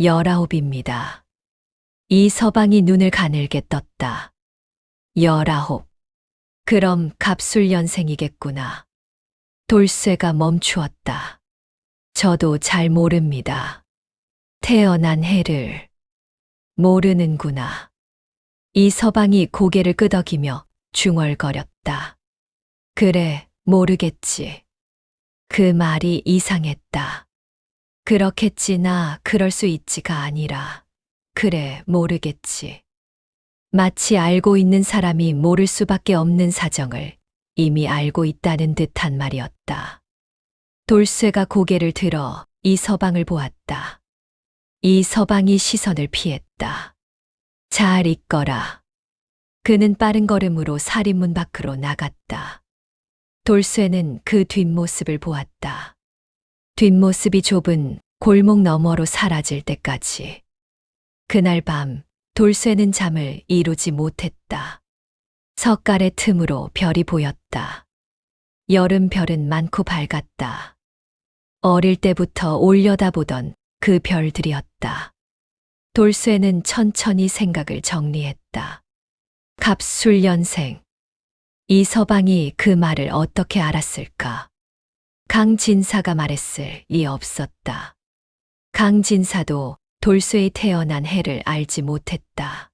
19입니다. 이서방이 눈을 가늘게 떴다. 19. 그럼 갑술년생이겠구나. 돌쇠가 멈추었다. 저도 잘 모릅니다. 태어난 해를 모르는구나. 이서방이 고개를 끄덕이며 중얼거렸다. 그래, 모르겠지. 그 말이 이상했다. 그렇겠지나 그럴 수 있지가 아니라. 그래, 모르겠지. 마치 알고 있는 사람이 모를 수밖에 없는 사정을 이미 알고 있다는 듯한 말이었다. 돌쇠가 고개를 들어 이서방을 보았다. 이서방이 시선을 피했다. 잘 있거라. 그는 빠른 걸음으로 살인문 밖으로 나갔다. 돌쇠는 그 뒷모습을 보았다. 뒷모습이 좁은 골목 너머로 사라질 때까지. 그날 밤 돌쇠는 잠을 이루지 못했다. 석갈의 틈으로 별이 보였다. 여름 별은 많고 밝았다. 어릴 때부터 올려다보던 그 별들이었다. 돌쇠는 천천히 생각을 정리했다. 갑술년생. 이서방이 그 말을 어떻게 알았을까? 강진사가 말했을 리 없었다. 강진사도 돌쇠의 태어난 해를 알지 못했다.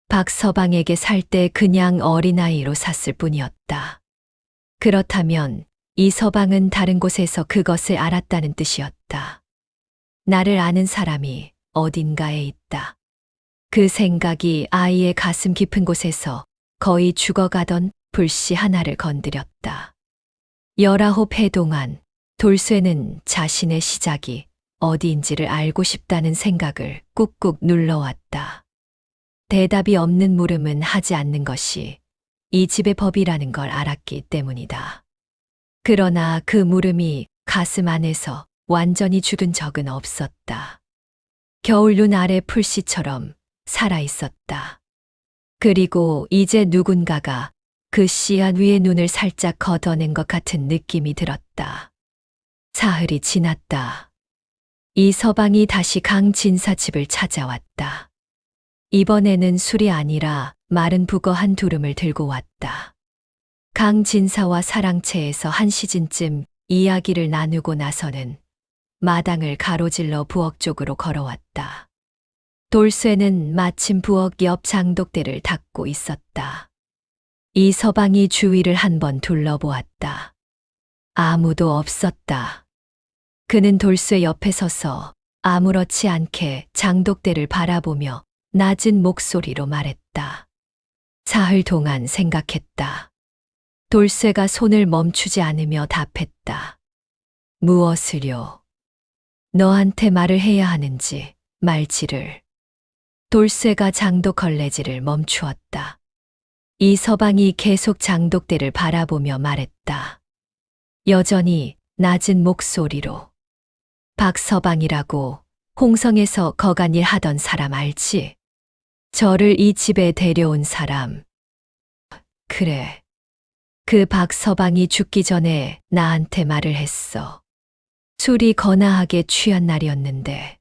박서방에게 살 때 그냥 어린아이로 샀을 뿐이었다. 그렇다면 이서방은 다른 곳에서 그것을 알았다는 뜻이었다. 나를 아는 사람이 어딘가에 있다. 그 생각이 아이의 가슴 깊은 곳에서 거의 죽어가던 불씨 하나를 건드렸다. 19해 동안 돌쇠는 자신의 시작이 어디인지를 알고 싶다는 생각을 꾹꾹 눌러왔다. 대답이 없는 물음은 하지 않는 것이 이 집의 법이라는 걸 알았기 때문이다. 그러나 그 물음이 가슴 안에서 완전히 죽은 적은 없었다. 겨울 눈 아래 풀씨처럼 살아있었다. 그리고 이제 누군가가 그 씨앗 위에 눈을 살짝 걷어낸 것 같은 느낌이 들었다. 사흘이 지났다. 이서방이 다시 강진사 집을 찾아왔다. 이번에는 술이 아니라 마른 북어 한 두름을 들고 왔다. 강진사와 사랑채에서 한 시즌쯤 이야기를 나누고 나서는 마당을 가로질러 부엌 쪽으로 걸어왔다. 돌쇠는 마침 부엌 옆 장독대를 닦고 있었다. 이서방이 주위를 한번 둘러보았다. 아무도 없었다. 그는 돌쇠 옆에 서서 아무렇지 않게 장독대를 바라보며 낮은 목소리로 말했다. 사흘 동안 생각했다. 돌쇠가 손을 멈추지 않으며 답했다. 무엇을요? 너한테 말을 해야 하는지 말지를. 돌쇠가 장독 걸레질을 멈추었다. 이서방이 계속 장독대를 바라보며 말했다. 여전히 낮은 목소리로. 박서방이라고 홍성에서 거간일 하던 사람 알지? 저를 이 집에 데려온 사람. 그래. 그 박서방이 죽기 전에 나한테 말을 했어. 술이 거나하게 취한 날이었는데.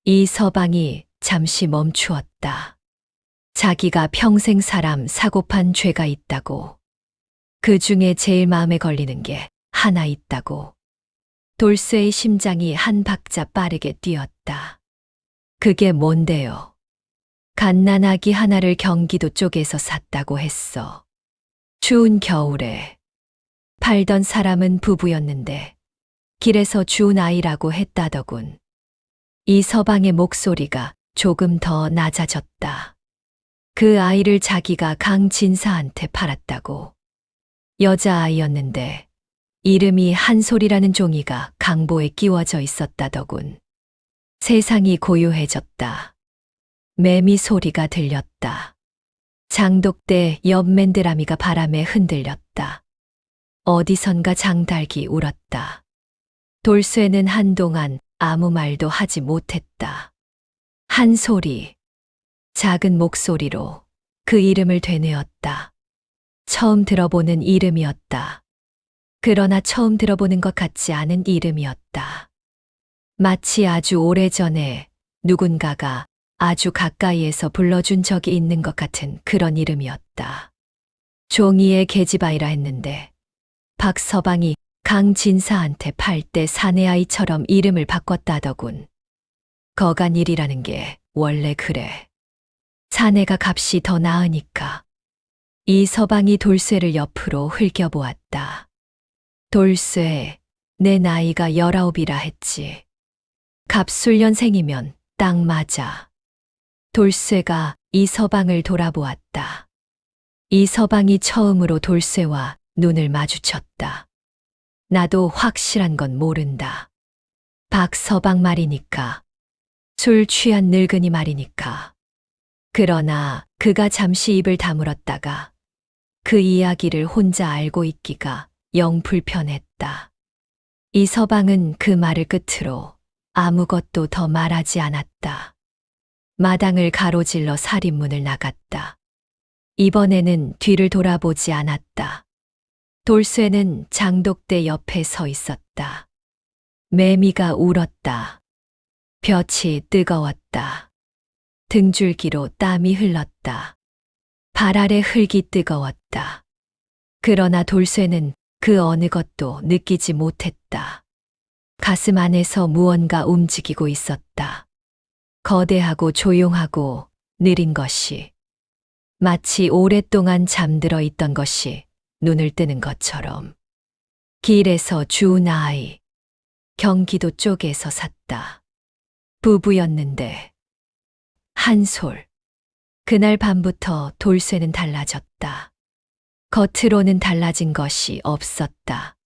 이서방이 잠시 멈추었다. 자기가 평생 사람 사고판 죄가 있다고. 그 중에 제일 마음에 걸리는 게 하나 있다고. 돌쇠의 심장이 한 박자 빠르게 뛰었다. 그게 뭔데요? 갓난아기 하나를 경기도 쪽에서 샀다고 했어. 추운 겨울에. 팔던 사람은 부부였는데 길에서 주운 아이라고 했다더군. 이서방의 목소리가 조금 더 낮아졌다. 그 아이를 자기가 강진사한테 팔았다고. 여자아이였는데 이름이 한솔이라는 종이가 강보에 끼워져 있었다더군. 세상이 고요해졌다. 매미 소리가 들렸다. 장독대 옆 맨드라미가 바람에 흔들렸다. 어디선가 장닭이 울었다. 돌쇠는 한동안 아무 말도 하지 못했다. 한솔이. 작은 목소리로 그 이름을 되뇌었다. 처음 들어보는 이름이었다. 그러나 처음 들어보는 것 같지 않은 이름이었다. 마치 아주 오래전에 누군가가 아주 가까이에서 불러준 적이 있는 것 같은 그런 이름이었다. 종이에 계집아이라 했는데 박서방이 강진사한테 팔 때 사내아이처럼 이름을 바꿨다더군. 거간일이라는 게 원래 그래. 사내가 값이 더 나으니까. 이 서방이 돌쇠를 옆으로 흘겨보았다. 돌쇠, 내 나이가 19이라 했지. 갑술년생이면 딱 맞아. 돌쇠가 이 서방을 돌아보았다. 이 서방이 처음으로 돌쇠와 눈을 마주쳤다. 나도 확실한 건 모른다. 박서방 말이니까. 술 취한 늙은이 말이니까. 그러나 그가 잠시 입을 다물었다가 그 이야기를 혼자 알고 있기가 영 불편했다. 이 서방은 그 말을 끝으로 아무것도 더 말하지 않았다. 마당을 가로질러 살인문을 나갔다. 이번에는 뒤를 돌아보지 않았다. 돌쇠는 장독대 옆에 서 있었다. 매미가 울었다. 볕이 뜨거웠다. 등줄기로 땀이 흘렀다. 발 아래 흙이 뜨거웠다. 그러나 돌쇠는 그 어느 것도 느끼지 못했다. 가슴 안에서 무언가 움직이고 있었다. 거대하고 조용하고 느린 것이, 마치 오랫동안 잠들어 있던 것이 눈을 뜨는 것처럼. 길에서 주운 아이, 경기도 쪽에서 샀다. 부부였는데. 한솔. 그날 밤부터 돌쇠는 달라졌다. 겉으로는 달라진 것이 없었다.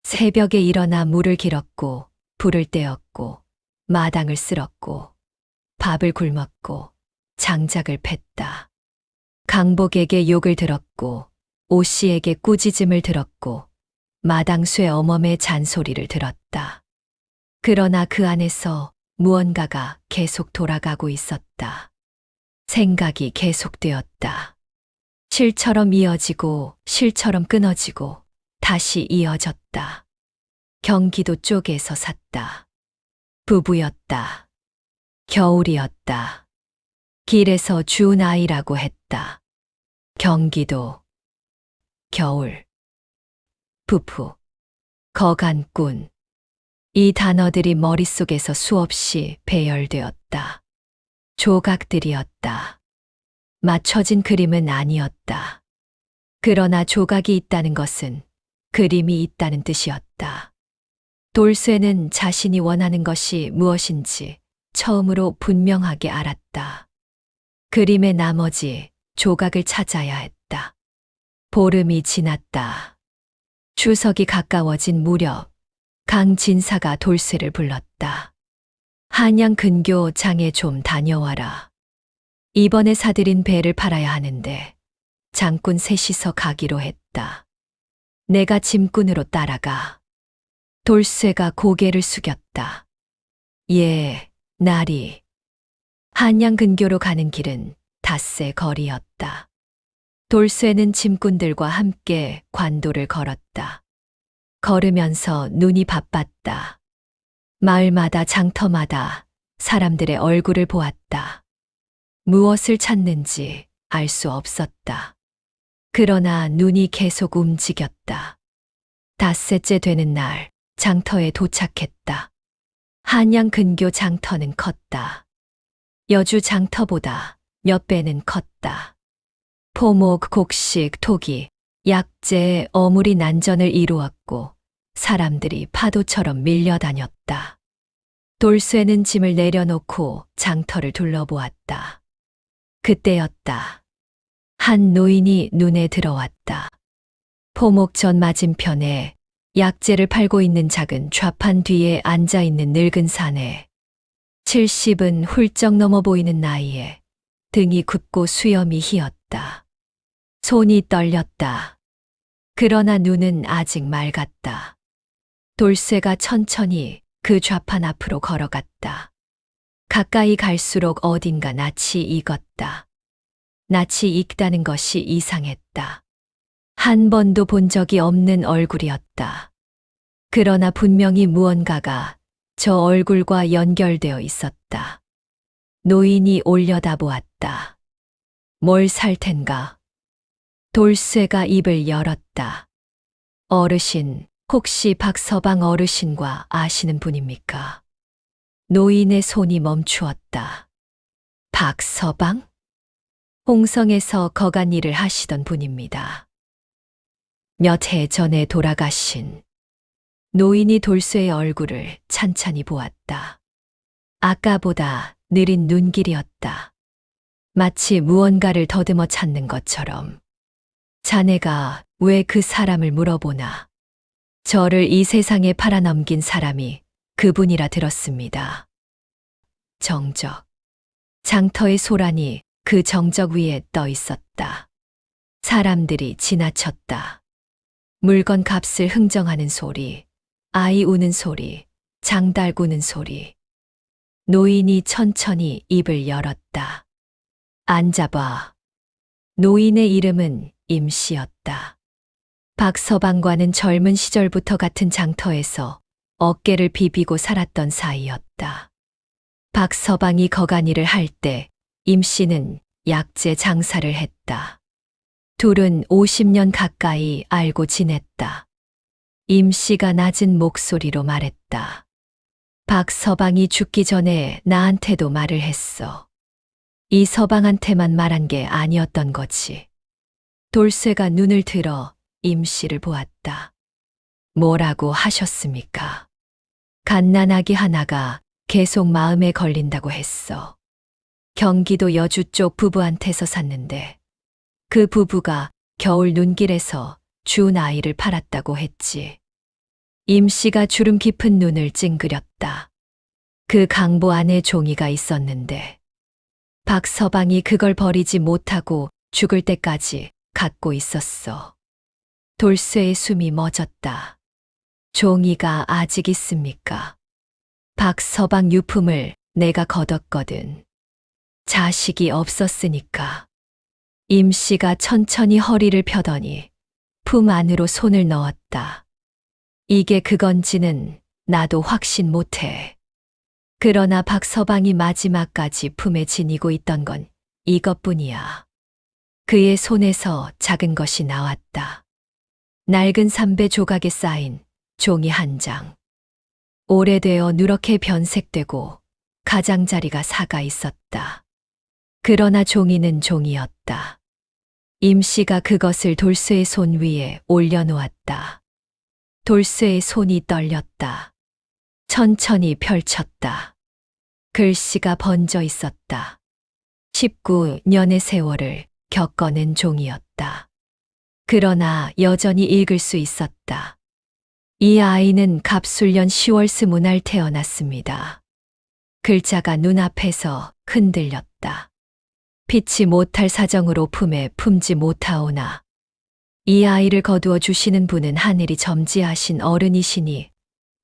새벽에 일어나 물을 길었고, 불을 떼었고, 마당을 쓸었고, 밥을 굶었고, 장작을 팼다. 강복에게 욕을 들었고, 오씨에게 꾸짖음을 들었고, 마당쇠 어멈의 잔소리를 들었다. 그러나 그 안에서 무언가가 계속 돌아가고 있었다. 생각이 계속되었다. 실처럼 이어지고 실처럼 끊어지고 다시 이어졌다. 경기도 쪽에서 샀다. 부부였다. 겨울이었다. 길에서 주운 아이라고 했다. 경기도, 겨울, 부부, 거간꾼. 이 단어들이 머릿속에서 수없이 배열되었다. 조각들이었다. 맞춰진 그림은 아니었다. 그러나 조각이 있다는 것은 그림이 있다는 뜻이었다. 돌쇠는 자신이 원하는 것이 무엇인지 처음으로 분명하게 알았다. 그림의 나머지 조각을 찾아야 했다. 보름이 지났다. 추석이 가까워진 무렵 강진사가 돌쇠를 불렀다. 한양 근교 장에 좀 다녀와라. 이번에 사들인 배를 팔아야 하는데 장꾼 셋이서 가기로 했다. 내가 짐꾼으로 따라가. 돌쇠가 고개를 숙였다. 예, 나리. 한양 근교로 가는 길은 닷새 거리였다. 돌쇠는 짐꾼들과 함께 관도를 걸었다. 걸으면서 눈이 바빴다. 마을마다 장터마다 사람들의 얼굴을 보았다. 무엇을 찾는지 알 수 없었다. 그러나 눈이 계속 움직였다. 닷새째 되는 날 장터에 도착했다. 한양 근교 장터는 컸다. 여주 장터보다 몇 배는 컸다. 포목, 곡식, 토기, 약재, 어물이 난전을 이루었고 사람들이 파도처럼 밀려다녔다. 돌쇠는 짐을 내려놓고 장터를 둘러보았다. 그때였다. 한 노인이 눈에 들어왔다. 포목전 맞은편에 약재를 팔고 있는 작은 좌판 뒤에 앉아있는 늙은 사내. 70은 훌쩍 넘어 보이는 나이에 등이 굽고 수염이 희었다. 손이 떨렸다. 그러나 눈은 아직 맑았다. 돌쇠가 천천히 그 좌판 앞으로 걸어갔다. 가까이 갈수록 어딘가 낯이 익었다. 낯이 익다는 것이 이상했다. 한 번도 본 적이 없는 얼굴이었다. 그러나 분명히 무언가가 저 얼굴과 연결되어 있었다. 노인이 올려다보았다. 뭘 살 텐가? 돌쇠가 입을 열었다. 어르신, 혹시 박서방 어르신과 아시는 분입니까? 노인의 손이 멈추었다. 박서방? 홍성에서 거간 일을 하시던 분입니다. 몇 해 전에 돌아가신. 노인이 돌쇠의 얼굴을 찬찬히 보았다. 아까보다 느린 눈길이었다. 마치 무언가를 더듬어 찾는 것처럼. 자네가 왜 그 사람을 물어보나? 저를 이 세상에 팔아넘긴 사람이 그분이라 들었습니다. 정적. 장터의 소란이 그 정적 위에 떠 있었다. 사람들이 지나쳤다. 물건 값을 흥정하는 소리, 아이 우는 소리, 장달 구는 소리. 노인이 천천히 입을 열었다. 앉아봐. 노인의 이름은 임씨였다. 박서방과는 젊은 시절부터 같은 장터에서 어깨를 비비고 살았던 사이였다. 박서방이 거간일을 할 때 임씨는 약재 장사를 했다. 둘은 50년 가까이 알고 지냈다. 임씨가 낮은 목소리로 말했다. 박서방이 죽기 전에 나한테도 말을 했어. 이 서방한테만 말한 게 아니었던 거지. 돌쇠가 눈을 들어 임씨를 보았다. 뭐라고 하셨습니까? 갓난아기 하나가 계속 마음에 걸린다고 했어. 경기도 여주 쪽 부부한테서 샀는데 그 부부가 겨울 눈길에서 준 아이를 팔았다고 했지. 임씨가 주름 깊은 눈을 찡그렸다. 그 강보 안에 종이가 있었는데 박서방이 그걸 버리지 못하고 죽을 때까지 갖고 있었어. 돌쇠의 숨이 멎었다. 종이가 아직 있습니까? 박서방 유품을 내가 거뒀거든. 자식이 없었으니까. 임씨가 천천히 허리를 펴더니 품 안으로 손을 넣었다. 이게 그건지는 나도 확신 못해. 그러나 박서방이 마지막까지 품에 지니고 있던 건 이것뿐이야. 그의 손에서 작은 것이 나왔다. 낡은 삼배 조각에 쌓인 종이 한 장. 오래되어 누렇게 변색되고 가장자리가 사가 있었다. 그러나 종이는 종이었다. 임씨가 그것을 돌쇠의 손 위에 올려놓았다. 돌쇠의 손이 떨렸다. 천천히 펼쳤다. 글씨가 번져 있었다. 19년의 세월을 겪어낸 종이었다. 그러나 여전히 읽을 수 있었다. 이 아이는 갑술년 10월 20날 태어났습니다. 글자가 눈앞에서 흔들렸다. 피치 못할 사정으로 품에 품지 못하오나 이 아이를 거두어 주시는 분은 하늘이 점지하신 어른이시니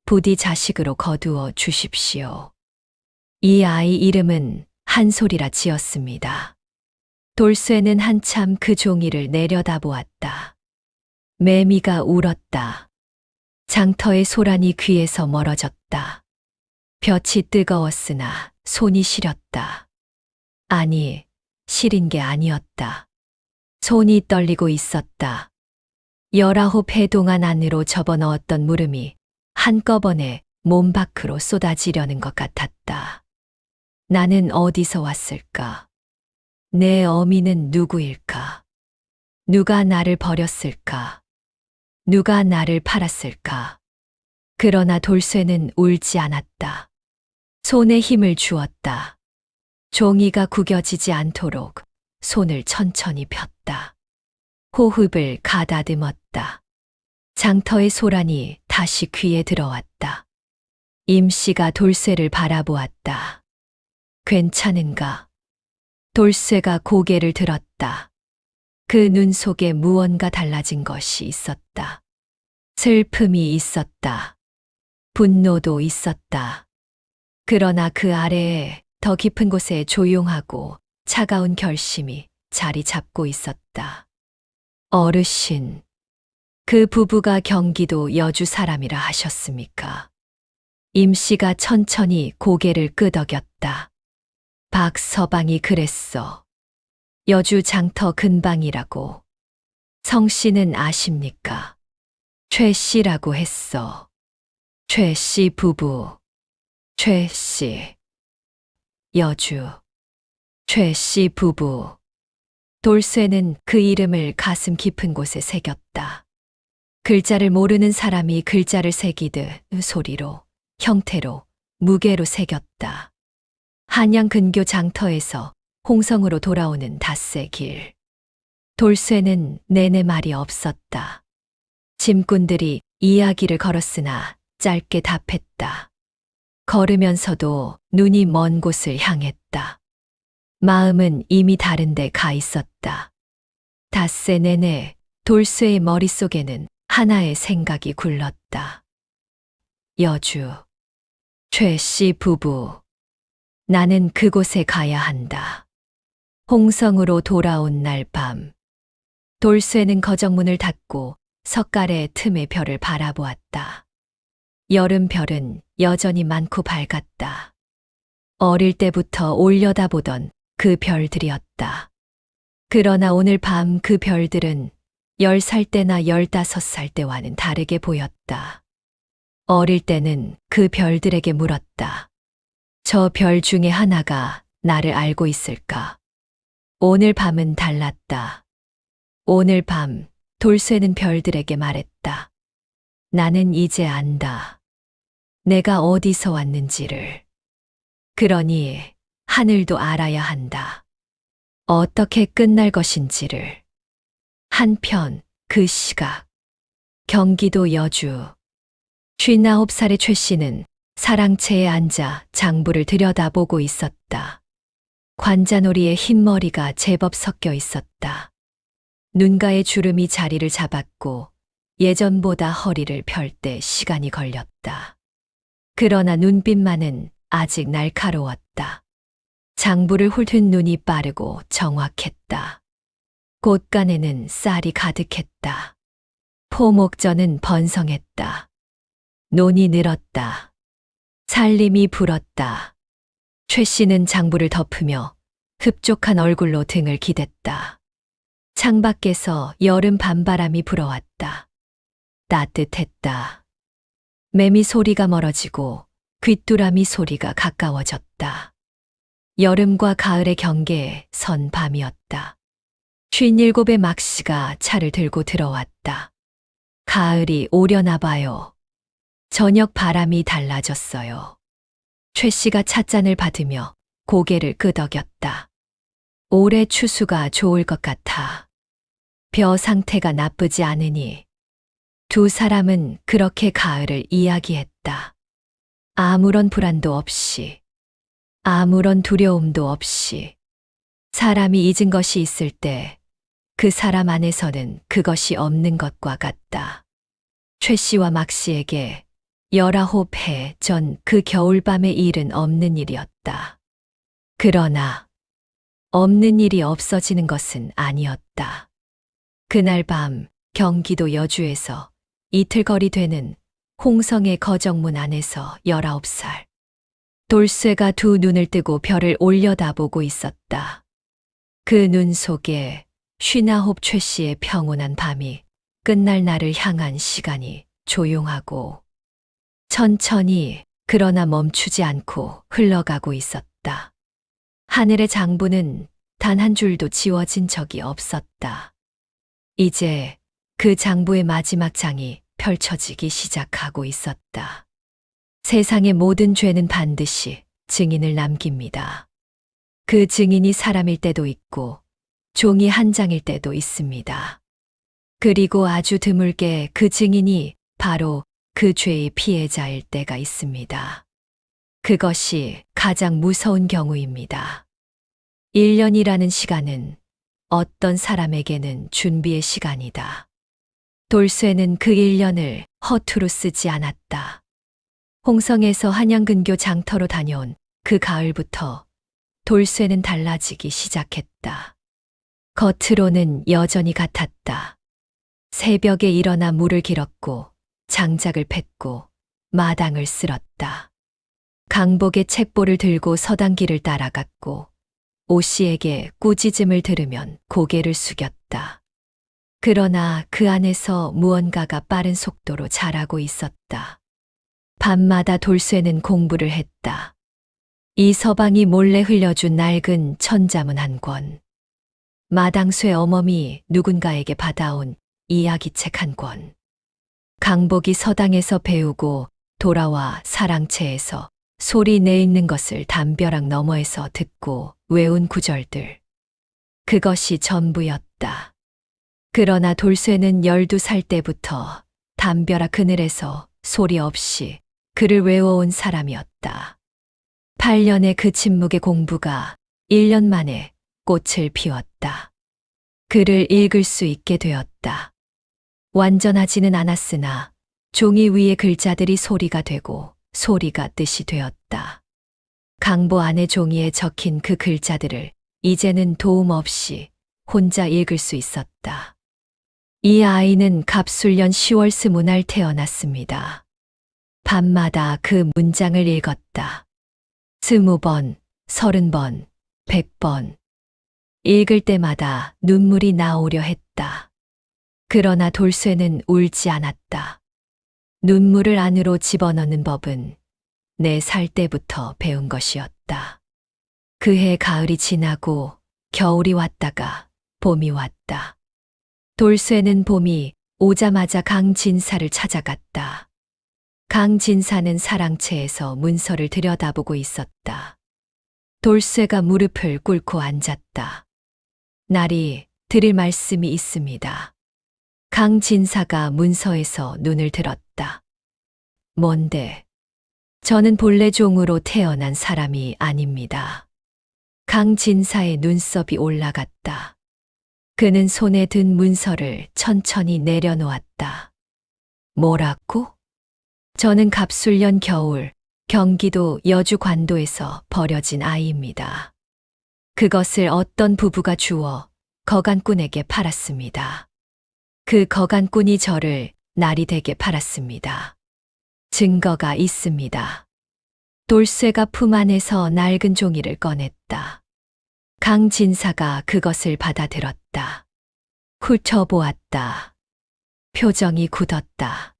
부디 자식으로 거두어 주십시오. 이 아이 이름은 한솔이라 지었습니다. 돌쇠는 한참 그 종이를 내려다보았다. 매미가 울었다. 장터의 소란이 귀에서 멀어졌다. 볕이 뜨거웠으나 손이 시렸다. 아니, 시린 게 아니었다. 손이 떨리고 있었다. 19해 동안 안으로 접어넣었던 물음이 한꺼번에 몸 밖으로 쏟아지려는 것 같았다. 나는 어디서 왔을까? 내 어미는 누구일까? 누가 나를 버렸을까? 누가 나를 팔았을까? 그러나 돌쇠는 울지 않았다. 손에 힘을 주었다. 종이가 구겨지지 않도록 손을 천천히 폈다. 호흡을 가다듬었다. 장터의 소란이 다시 귀에 들어왔다. 임씨가 돌쇠를 바라보았다. 괜찮은가? 돌쇠가 고개를 들었다. 그 눈 속에 무언가 달라진 것이 있었다. 슬픔이 있었다. 분노도 있었다. 그러나 그 아래에 더 깊은 곳에 조용하고 차가운 결심이 자리 잡고 있었다. 어르신, 그 부부가 경기도 여주 사람이라 하셨습니까? 임 씨가 천천히 고개를 끄덕였다. 박서방이 그랬어. 여주 장터 근방이라고. 성 씨는 아십니까? 최 씨라고 했어. 최 씨 부부. 최 씨. 여주. 최 씨 부부. 돌쇠는 그 이름을 가슴 깊은 곳에 새겼다. 글자를 모르는 사람이 글자를 새기듯 소리로, 형태로, 무게로 새겼다. 한양 근교 장터에서 홍성으로 돌아오는 닷새 길. 돌쇠는 내내 말이 없었다. 짐꾼들이 이야기를 걸었으나 짧게 답했다. 걸으면서도 눈이 먼 곳을 향했다. 마음은 이미 다른 데 가 있었다. 닷새 내내 돌쇠의 머릿속에는 하나의 생각이 굴렀다. 여주, 최 씨 부부. 나는 그곳에 가야 한다. 홍성으로 돌아온 날 밤. 돌쇠는 거정문을 닫고 석가래 틈의 별을 바라보았다. 여름 별은 여전히 많고 밝았다. 어릴 때부터 올려다보던 그 별들이었다. 그러나 오늘 밤 그 별들은 10살 때나 15살 때와는 다르게 보였다. 어릴 때는 그 별들에게 물었다. 저 별 중에 하나가 나를 알고 있을까? 오늘 밤은 달랐다. 오늘 밤 돌쇠는 별들에게 말했다. 나는 이제 안다. 내가 어디서 왔는지를. 그러니 하늘도 알아야 한다. 어떻게 끝날 것인지를. 한편 그 시각. 경기도 여주. 59살의 최 씨는 사랑채에 앉아 장부를 들여다보고 있었다. 관자놀이에 흰머리가 제법 섞여 있었다. 눈가에 주름이 자리를 잡았고 예전보다 허리를 펼 때 시간이 걸렸다. 그러나 눈빛만은 아직 날카로웠다. 장부를 훑은 눈이 빠르고 정확했다. 곳간에는 쌀이 가득했다. 포목전은 번성했다. 논이 늘었다. 살림이 불었다. 최 씨는 장부를 덮으며 흡족한 얼굴로 등을 기댔다. 창밖에서 여름 밤바람이 불어왔다. 따뜻했다. 매미 소리가 멀어지고 귀뚜라미 소리가 가까워졌다. 여름과 가을의 경계에 선 밤이었다. 57의 막씨가 차를 들고 들어왔다. 가을이 오려나 봐요. 저녁 바람이 달라졌어요. 최 씨가 찻잔을 받으며 고개를 끄덕였다. 올해 추수가 좋을 것 같아. 벼 상태가 나쁘지 않으니. 두 사람은 그렇게 가을을 이야기했다. 아무런 불안도 없이, 아무런 두려움도 없이. 사람이 잊은 것이 있을 때 그 사람 안에서는 그것이 없는 것과 같다. 최 씨와 막 씨에게 19해 전 그 겨울밤의 일은 없는 일이었다. 그러나 없는 일이 없어지는 것은 아니었다. 그날 밤 경기도 여주에서 이틀거리 되는 홍성의 거정문 안에서 19살. 돌쇠가 두 눈을 뜨고 별을 올려다보고 있었다. 그 눈 속에 59 최 씨의 평온한 밤이 끝날 날을 향한 시간이 조용하고 천천히 그러나 멈추지 않고 흘러가고 있었다. 하늘의 장부는 단 한 줄도 지워진 적이 없었다. 이제 그 장부의 마지막 장이 펼쳐지기 시작하고 있었다. 세상의 모든 죄는 반드시 증인을 남깁니다. 그 증인이 사람일 때도 있고 종이 한 장일 때도 있습니다. 그리고 아주 드물게 그 증인이 바로 그 죄의 피해자일 때가 있습니다. 그것이 가장 무서운 경우입니다. 1년이라는 시간은 어떤 사람에게는 준비의 시간이다. 돌쇠는 그 1년을 허투루 쓰지 않았다. 홍성에서 한양근교 장터로 다녀온 그 가을부터 돌쇠는 달라지기 시작했다. 겉으로는 여전히 같았다. 새벽에 일어나 물을 길었고 장작을 팼고 마당을 쓸었다. 강복의 책보를 들고 서당길을 따라갔고 오씨에게 꾸짖음을 들으면 고개를 숙였다. 그러나 그 안에서 무언가가 빠른 속도로 자라고 있었다. 밤마다 돌쇠는 공부를 했다. 이 서방이 몰래 흘려준 낡은 천자문 한 권, 마당쇠 어멈이 누군가에게 받아온 이야기책 한 권, 강복이 서당에서 배우고 돌아와 사랑채에서 소리 내있는 것을 담벼락 너머에서 듣고 외운 구절들. 그것이 전부였다. 그러나 돌쇠는 12살 때부터 담벼락 그늘에서 소리 없이 글을 외워온 사람이었다. 8년의 그 침묵의 공부가 1년 만에 꽃을 피웠다. 글을 읽을 수 있게 되었다. 완전하지는 않았으나 종이 위의 글자들이 소리가 되고 소리가 뜻이 되었다. 강보 안의 종이에 적힌 그 글자들을 이제는 도움 없이 혼자 읽을 수 있었다. 이 아이는 갑술년 10월 20날 태어났습니다. 밤마다 그 문장을 읽었다. 20번, 30번, 100번. 읽을 때마다 눈물이 나오려 했다. 그러나 돌쇠는 울지 않았다. 눈물을 안으로 집어넣는 법은 4살 때부터 배운 것이었다. 그해 가을이 지나고 겨울이 왔다가 봄이 왔다. 돌쇠는 봄이 오자마자 강진사를 찾아갔다. 강진사는 사랑채에서 문서를 들여다보고 있었다. 돌쇠가 무릎을 꿇고 앉았다. 날이 드릴 말씀이 있습니다. 강진사가 문서에서 눈을 들었다. 뭔데? 저는 본래 종으로 태어난 사람이 아닙니다. 강진사의 눈썹이 올라갔다. 그는 손에 든 문서를 천천히 내려놓았다. 뭐라고? 저는 갑술년 겨울 경기도 여주 관도에서 버려진 아이입니다. 그것을 어떤 부부가 주워 거간꾼에게 팔았습니다. 그 거간꾼이 저를 날이 되게 팔았습니다. 증거가 있습니다. 돌쇠가 품 안에서 낡은 종이를 꺼냈다. 강진사가 그것을 받아들었다. 훑어보았다. 표정이 굳었다.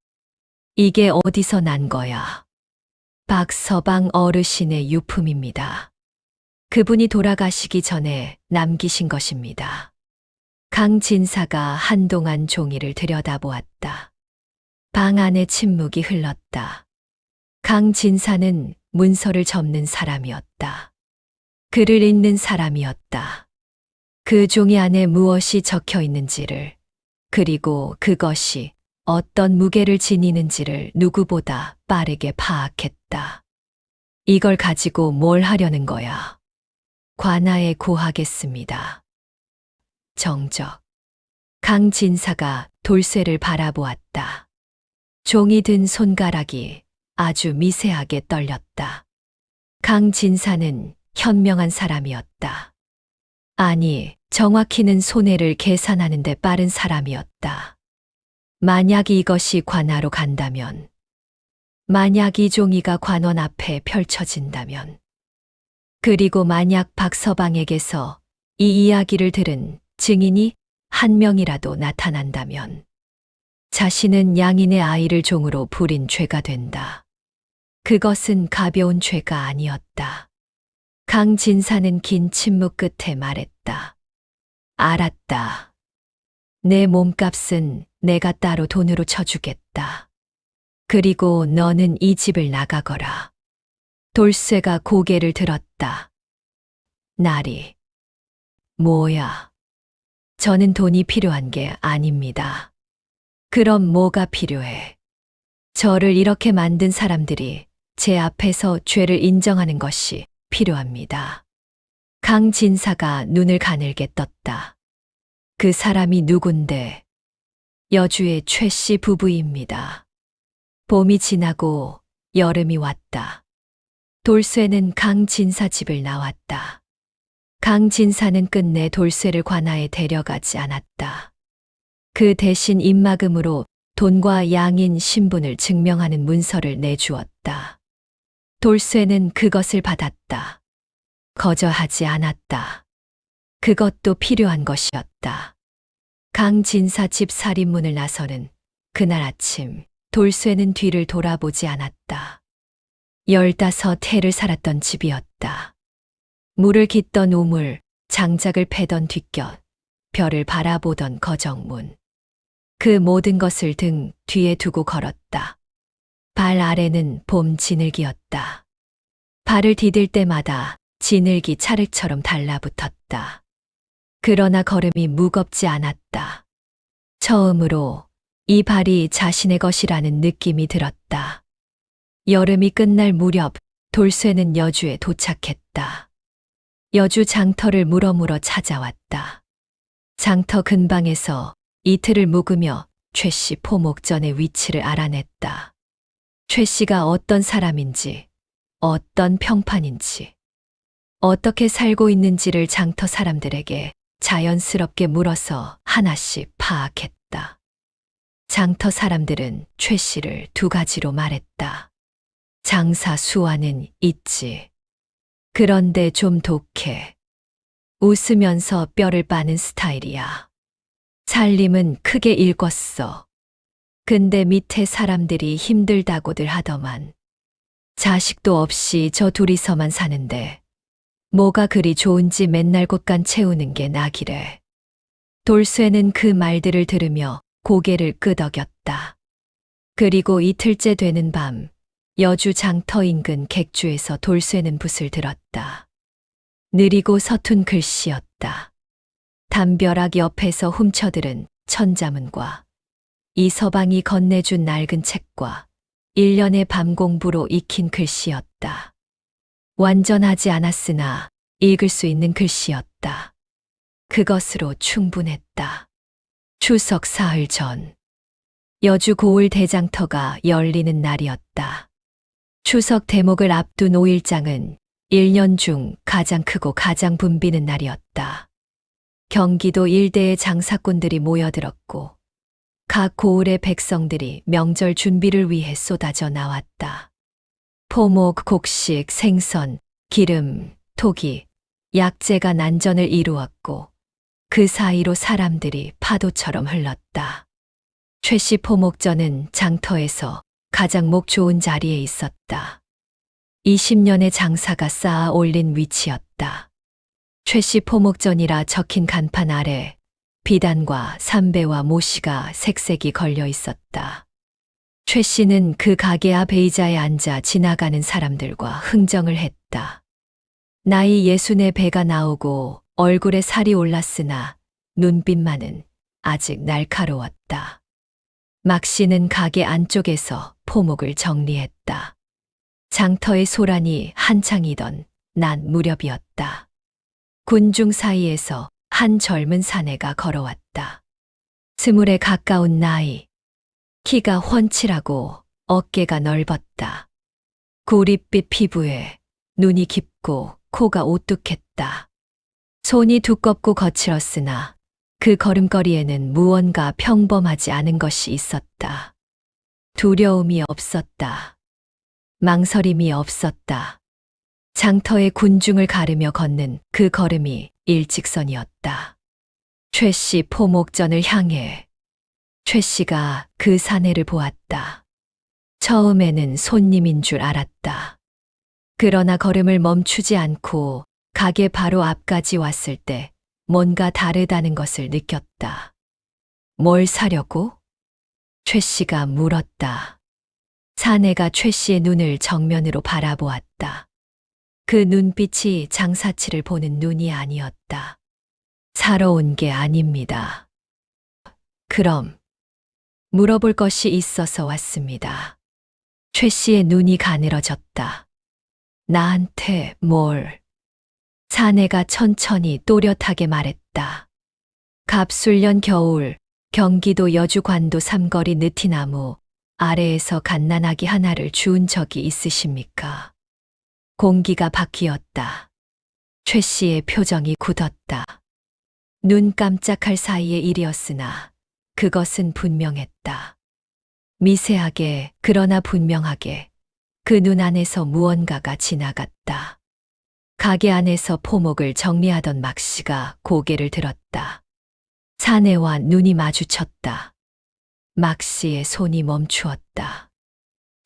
이게 어디서 난 거야? 박서방 어르신의 유품입니다. 그분이 돌아가시기 전에 남기신 것입니다. 강진사가 한동안 종이를 들여다보았다. 방 안에 침묵이 흘렀다. 강진사는 문서를 접는 사람이었다. 글을 읽는 사람이었다. 그 종이 안에 무엇이 적혀 있는지를, 그리고 그것이 어떤 무게를 지니는지를 누구보다 빠르게 파악했다. 이걸 가지고 뭘 하려는 거야? 관아에 고하겠습니다. 정적. 강진사가 돌쇠를 바라보았다. 종이 든 손가락이 아주 미세하게 떨렸다. 강진사는 현명한 사람이었다. 아니, 정확히는 손해를 계산하는 데 빠른 사람이었다. 만약 이것이 관아로 간다면, 만약 이 종이가 관원 앞에 펼쳐진다면, 그리고 만약 박서방에게서 이 이야기를 들은 증인이 한 명이라도 나타난다면, 자신은 양인의 아이를 종으로 부린 죄가 된다. 그것은 가벼운 죄가 아니었다. 강진사는 긴 침묵 끝에 말했다. 알았다. 내 몸값은 내가 따로 돈으로 쳐주겠다. 그리고 너는 이 집을 나가거라. 돌쇠가 고개를 들었다. 나리. 뭐야? 저는 돈이 필요한 게 아닙니다. 그럼 뭐가 필요해? 저를 이렇게 만든 사람들이 제 앞에서 죄를 인정하는 것이 필요합니다. 강진사가 눈을 가늘게 떴다. 그 사람이 누군데? 여주의 최씨 부부입니다. 봄이 지나고 여름이 왔다. 돌쇠는 강진사 집을 나왔다. 강진사는 끝내 돌쇠를 관아에 데려가지 않았다. 그 대신 입막음으로 돈과 양인 신분을 증명하는 문서를 내주었다. 돌쇠는 그것을 받았다. 거절하지 않았다. 그것도 필요한 것이었다. 강진사 집 살인문을 나서는 그날 아침 돌쇠는 뒤를 돌아보지 않았다. 15해를 살았던 집이었다. 물을 깃던 우물, 장작을 패던 뒷곁, 별을 바라보던 거정문. 그 모든 것을 등 뒤에 두고 걸었다. 발 아래는 봄 진흙이었다. 발을 디딜 때마다 진흙이 찰흙처럼 달라붙었다. 그러나 걸음이 무겁지 않았다. 처음으로 이 발이 자신의 것이라는 느낌이 들었다. 여름이 끝날 무렵 돌쇠는 여주에 도착했다. 여주 장터를 물어물어 찾아왔다. 장터 근방에서 이틀을 묵으며 최씨 포목전의 위치를 알아냈다. 최씨가 어떤 사람인지, 어떤 평판인지, 어떻게 살고 있는지를 장터 사람들에게 자연스럽게 물어서 하나씩 파악했다. 장터 사람들은 최씨를 두 가지로 말했다. 장사 수완은 있지. 그런데 좀 독해. 웃으면서 뼈를 빠는 스타일이야. 살림은 크게 읽었어. 근데 밑에 사람들이 힘들다고들 하더만. 자식도 없이 저 둘이서만 사는데 뭐가 그리 좋은지 맨날 곳간 채우는 게 낙이래. 돌쇠는 그 말들을 들으며 고개를 끄덕였다. 그리고 이틀째 되는 밤, 여주 장터 인근 객주에서 돌쇠는 붓을 들었다. 느리고 서툰 글씨였다. 담벼락 옆에서 훔쳐들은 천자문과 이 서방이 건네준 낡은 책과 1년의 밤 공부로 익힌 글씨였다. 완전하지 않았으나 읽을 수 있는 글씨였다. 그것으로 충분했다. 추석 사흘 전, 여주 고을 대장터가 열리는 날이었다. 추석 대목을 앞둔 5일장은 1년 중 가장 크고 가장 붐비는 날이었다. 경기도 일대의 장사꾼들이 모여들었고 각 고을의 백성들이 명절 준비를 위해 쏟아져 나왔다. 포목, 곡식, 생선, 기름, 토기, 약재가 난전을 이루었고 그 사이로 사람들이 파도처럼 흘렀다. 최씨 포목전은 장터에서 가장 목 좋은 자리에 있었다. 20년의 장사가 쌓아 올린 위치였다. 최씨 포목전이라 적힌 간판 아래 비단과 삼배와 모시가 색색이 걸려 있었다. 최씨는 그 가게 앞 의자에 앉아 지나가는 사람들과 흥정을 했다. 나이 60의 배가 나오고 얼굴에 살이 올랐으나 눈빛만은 아직 날카로웠다. 막씨는 가게 안쪽에서 포목을 정리했다. 장터의 소란이 한창이던 낮 무렵이었다. 군중 사이에서 한 젊은 사내가 걸어왔다. 20에 가까운 나이, 키가 훤칠하고 어깨가 넓었다. 구릿빛 피부에 눈이 깊고 코가 오뚝했다. 손이 두껍고 거칠었으나 그 걸음걸이에는 무언가 평범하지 않은 것이 있었다. 두려움이 없었다. 망설임이 없었다. 장터의 군중을 가르며 걷는 그 걸음이 일직선이었다. 최씨 포목전을 향해. 최씨가 그 사내를 보았다. 처음에는 손님인 줄 알았다. 그러나 걸음을 멈추지 않고 가게 바로 앞까지 왔을 때 뭔가 다르다는 것을 느꼈다. 뭘 사려고? 최씨가 물었다. 사내가 최씨의 눈을 정면으로 바라보았다. 그 눈빛이 장사치를 보는 눈이 아니었다. 사러 온 게 아닙니다. 그럼 물어볼 것이 있어서 왔습니다. 최씨의 눈이 가늘어졌다. 나한테 뭘? 사내가 천천히 또렷하게 말했다. 갑술년 겨울 경기도 여주관도 삼거리 느티나무 아래에서 갓난아기 하나를 주운 적이 있으십니까? 공기가 바뀌었다. 최 씨의 표정이 굳었다. 눈 깜짝할 사이의 일이었으나 그것은 분명했다. 미세하게 그러나 분명하게 그 눈 안에서 무언가가 지나갔다. 가게 안에서 포목을 정리하던 막 씨가 고개를 들었다. 사내와 눈이 마주쳤다. 막 씨의 손이 멈추었다.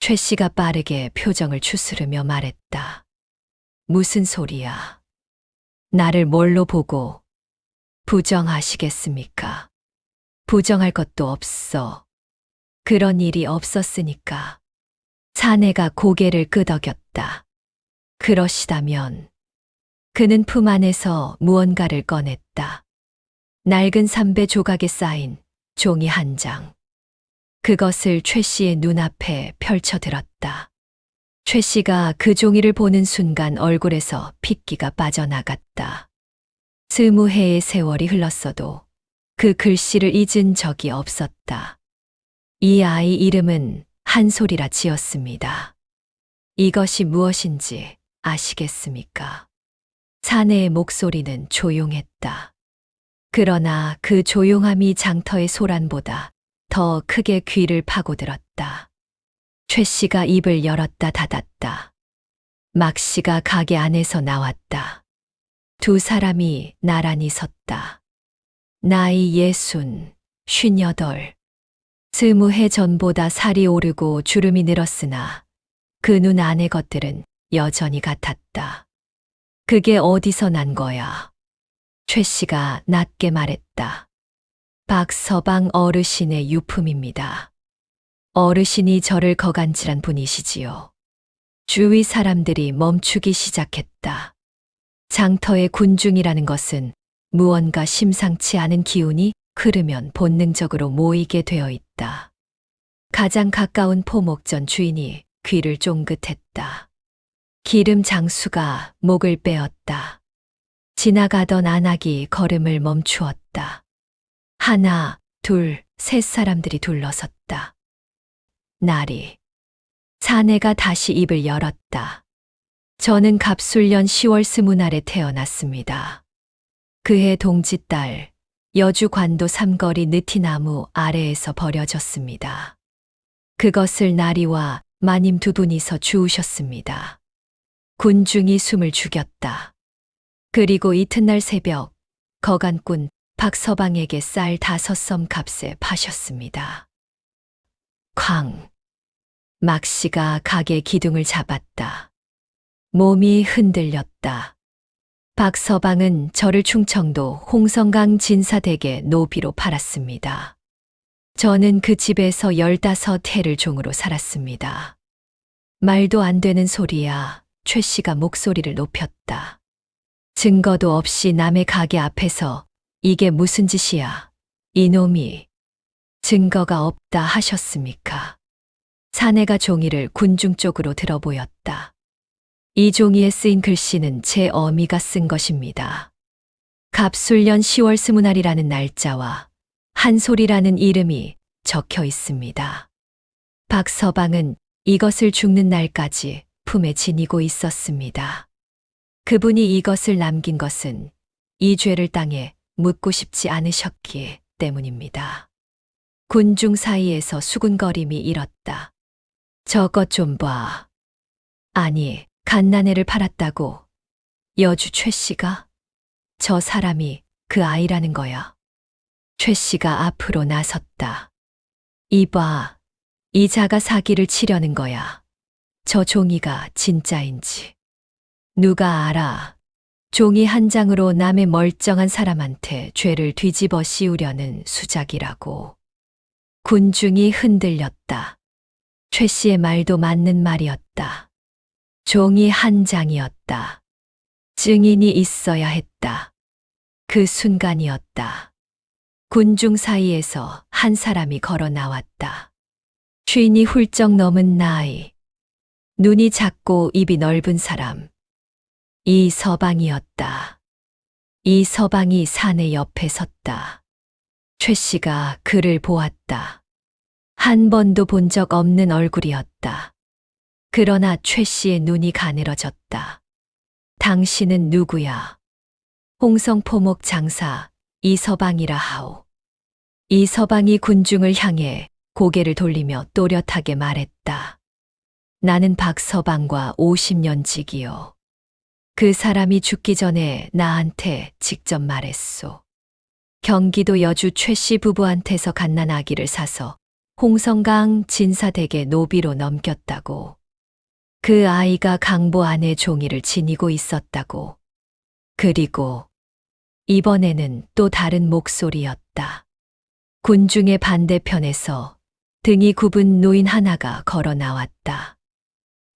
최 씨가 빠르게 표정을 추스르며 말했다. 무슨 소리야? 나를 뭘로 보고 부정하시겠습니까? 부정할 것도 없어. 그런 일이 없었으니까. 사내가 고개를 끄덕였다. 그러시다면 그는 품 안에서 무언가를 꺼냈다. 낡은 삼배 조각에 쌓인 종이 한 장. 그것을 최 씨의 눈앞에 펼쳐들었다. 최 씨가 그 종이를 보는 순간 얼굴에서 핏기가 빠져나갔다. 20해의 세월이 흘렀어도 그 글씨를 잊은 적이 없었다. 이 아이 이름은 한솔이라 지었습니다. 이것이 무엇인지 아시겠습니까? 사내의 목소리는 조용했다. 그러나 그 조용함이 장터의 소란보다 더 크게 귀를 파고들었다. 최 씨가 입을 열었다 닫았다. 막 씨가 가게 안에서 나왔다. 두 사람이 나란히 섰다. 나이 60, 58. 20해 전보다 살이 오르고 주름이 늘었으나 그 눈 안의 것들은 여전히 같았다. 그게 어디서 난 거야? 최 씨가 낮게 말했다. 박서방 어르신의 유품입니다. 어르신이 저를 거간질한 분이시지요. 주위 사람들이 멈추기 시작했다. 장터의 군중이라는 것은 무언가 심상치 않은 기운이 흐르면 본능적으로 모이게 되어 있다. 가장 가까운 포목전 주인이 귀를 쫑긋했다. 기름 장수가 목을 빼었다. 지나가던 안악이 걸음을 멈추었다. 하나, 둘, 셋 사람들이 둘러섰다. 나리. 사내가 다시 입을 열었다. 저는 갑술년 10월 20날에 태어났습니다. 그해 동짓달 여주 관도 삼거리 느티나무 아래에서 버려졌습니다. 그것을 나리와 마님 두 분이서 주우셨습니다. 군중이 숨을 죽였다. 그리고 이튿날 새벽 거간꾼 박서방에게 쌀 5섬 값에 파셨습니다. 쾅. 막 씨가 가게 기둥을 잡았다. 몸이 흔들렸다. 박서방은 저를 충청도 홍성강 진사댁에 노비로 팔았습니다. 저는 그 집에서 15해를 종으로 살았습니다. 말도 안 되는 소리야. 최 씨가 목소리를 높였다. 증거도 없이 남의 가게 앞에서 이게 무슨 짓이야? 이놈이 증거가 없다 하셨습니까? 사내가 종이를 군중 쪽으로 들어보였다. 이 종이에 쓰인 글씨는 제 어미가 쓴 것입니다. 갑술년 10월 20날이라는 날짜와 한솔이라는 이름이 적혀 있습니다. 박서방은 이것을 죽는 날까지 품에 지니고 있었습니다. 그분이 이것을 남긴 것은 이 죄를 땅에 묻고 싶지 않으셨기 때문입니다. 군중 사이에서 수군거림이 일었다. 저것 좀 봐. 아니, 갓난애를 팔았다고. 여주 최 씨가? 저 사람이 그 아이라는 거야. 최 씨가 앞으로 나섰다. 이봐, 이 자가 사기를 치려는 거야. 저 종이가 진짜인지. 누가 알아. 종이 한 장으로 남의 멀쩡한 사람한테 죄를 뒤집어 씌우려는 수작이라고. 군중이 흔들렸다. 최 씨의 말도 맞는 말이었다. 종이 한 장이었다. 증인이 있어야 했다. 그 순간이었다. 군중 사이에서 한 사람이 걸어 나왔다. 쉰이 훌쩍 넘은 나이. 눈이 작고 입이 넓은 사람. 이 서방이었다. 이 서방이 사내 옆에 섰다. 최 씨가 그를 보았다. 한 번도 본 적 없는 얼굴이었다. 그러나 최 씨의 눈이 가늘어졌다. 당신은 누구야? 홍성포목 장사 이서방이라 하오. 이서방이 군중을 향해 고개를 돌리며 또렷하게 말했다. 나는 박서방과 50년 지기요. 그 사람이 죽기 전에 나한테 직접 말했소. 경기도 여주 최 씨 부부한테서 갓난 아기를 사서 홍성강 진사댁에 노비로 넘겼다고. 그 아이가 강보 안에 종이를 지니고 있었다고. 그리고 이번에는 또 다른 목소리였다. 군중의 반대편에서 등이 굽은 노인 하나가 걸어 나왔다.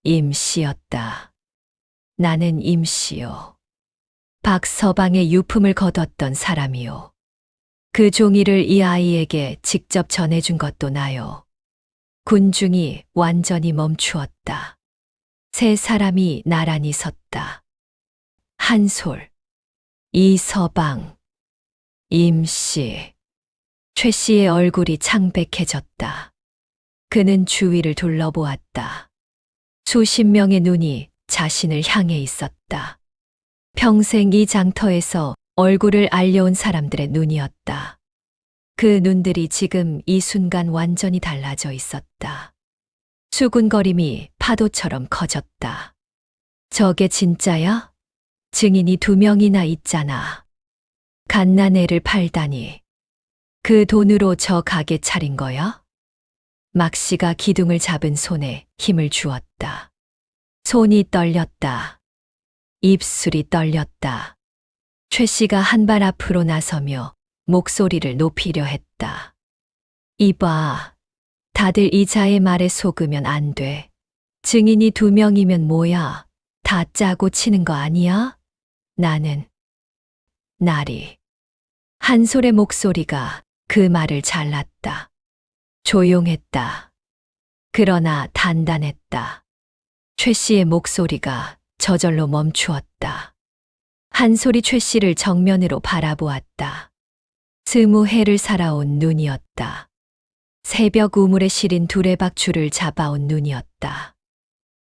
임씨였다. 나는 임씨요. 박서방의 유품을 거뒀던 사람이요. 그 종이를 이 아이에게 직접 전해준 것도 나요. 군중이 완전히 멈추었다. 세 사람이 나란히 섰다. 한솔, 이서방, 임씨. 최 씨의 얼굴이 창백해졌다. 그는 주위를 둘러보았다. 수십 명의 눈이 자신을 향해 있었다. 평생 이 장터에서 얼굴을 알려온 사람들의 눈이었다. 그 눈들이 지금 이 순간 완전히 달라져 있었다. 수군거림이 파도처럼 커졌다. 저게 진짜야? 증인이 2명이나 있잖아. 갓난애를 팔다니. 그 돈으로 저 가게 차린 거야? 막 씨가 기둥을 잡은 손에 힘을 주었다. 손이 떨렸다. 입술이 떨렸다. 최 씨가 한 발 앞으로 나서며 목소리를 높이려 했다. 이봐, 다들 이자의 말에 속으면 안 돼. 증인이 2명이면 뭐야? 다 짜고 치는 거 아니야? 나는 나리. 한솔의 목소리가 그 말을 잘랐다. 조용했다. 그러나 단단했다. 최 씨의 목소리가 저절로 멈추었다. 한솔이 최 씨를 정면으로 바라보았다. 20해를 살아온 눈이었다. 새벽 우물에 시린 두레박줄을 잡아온 눈이었다.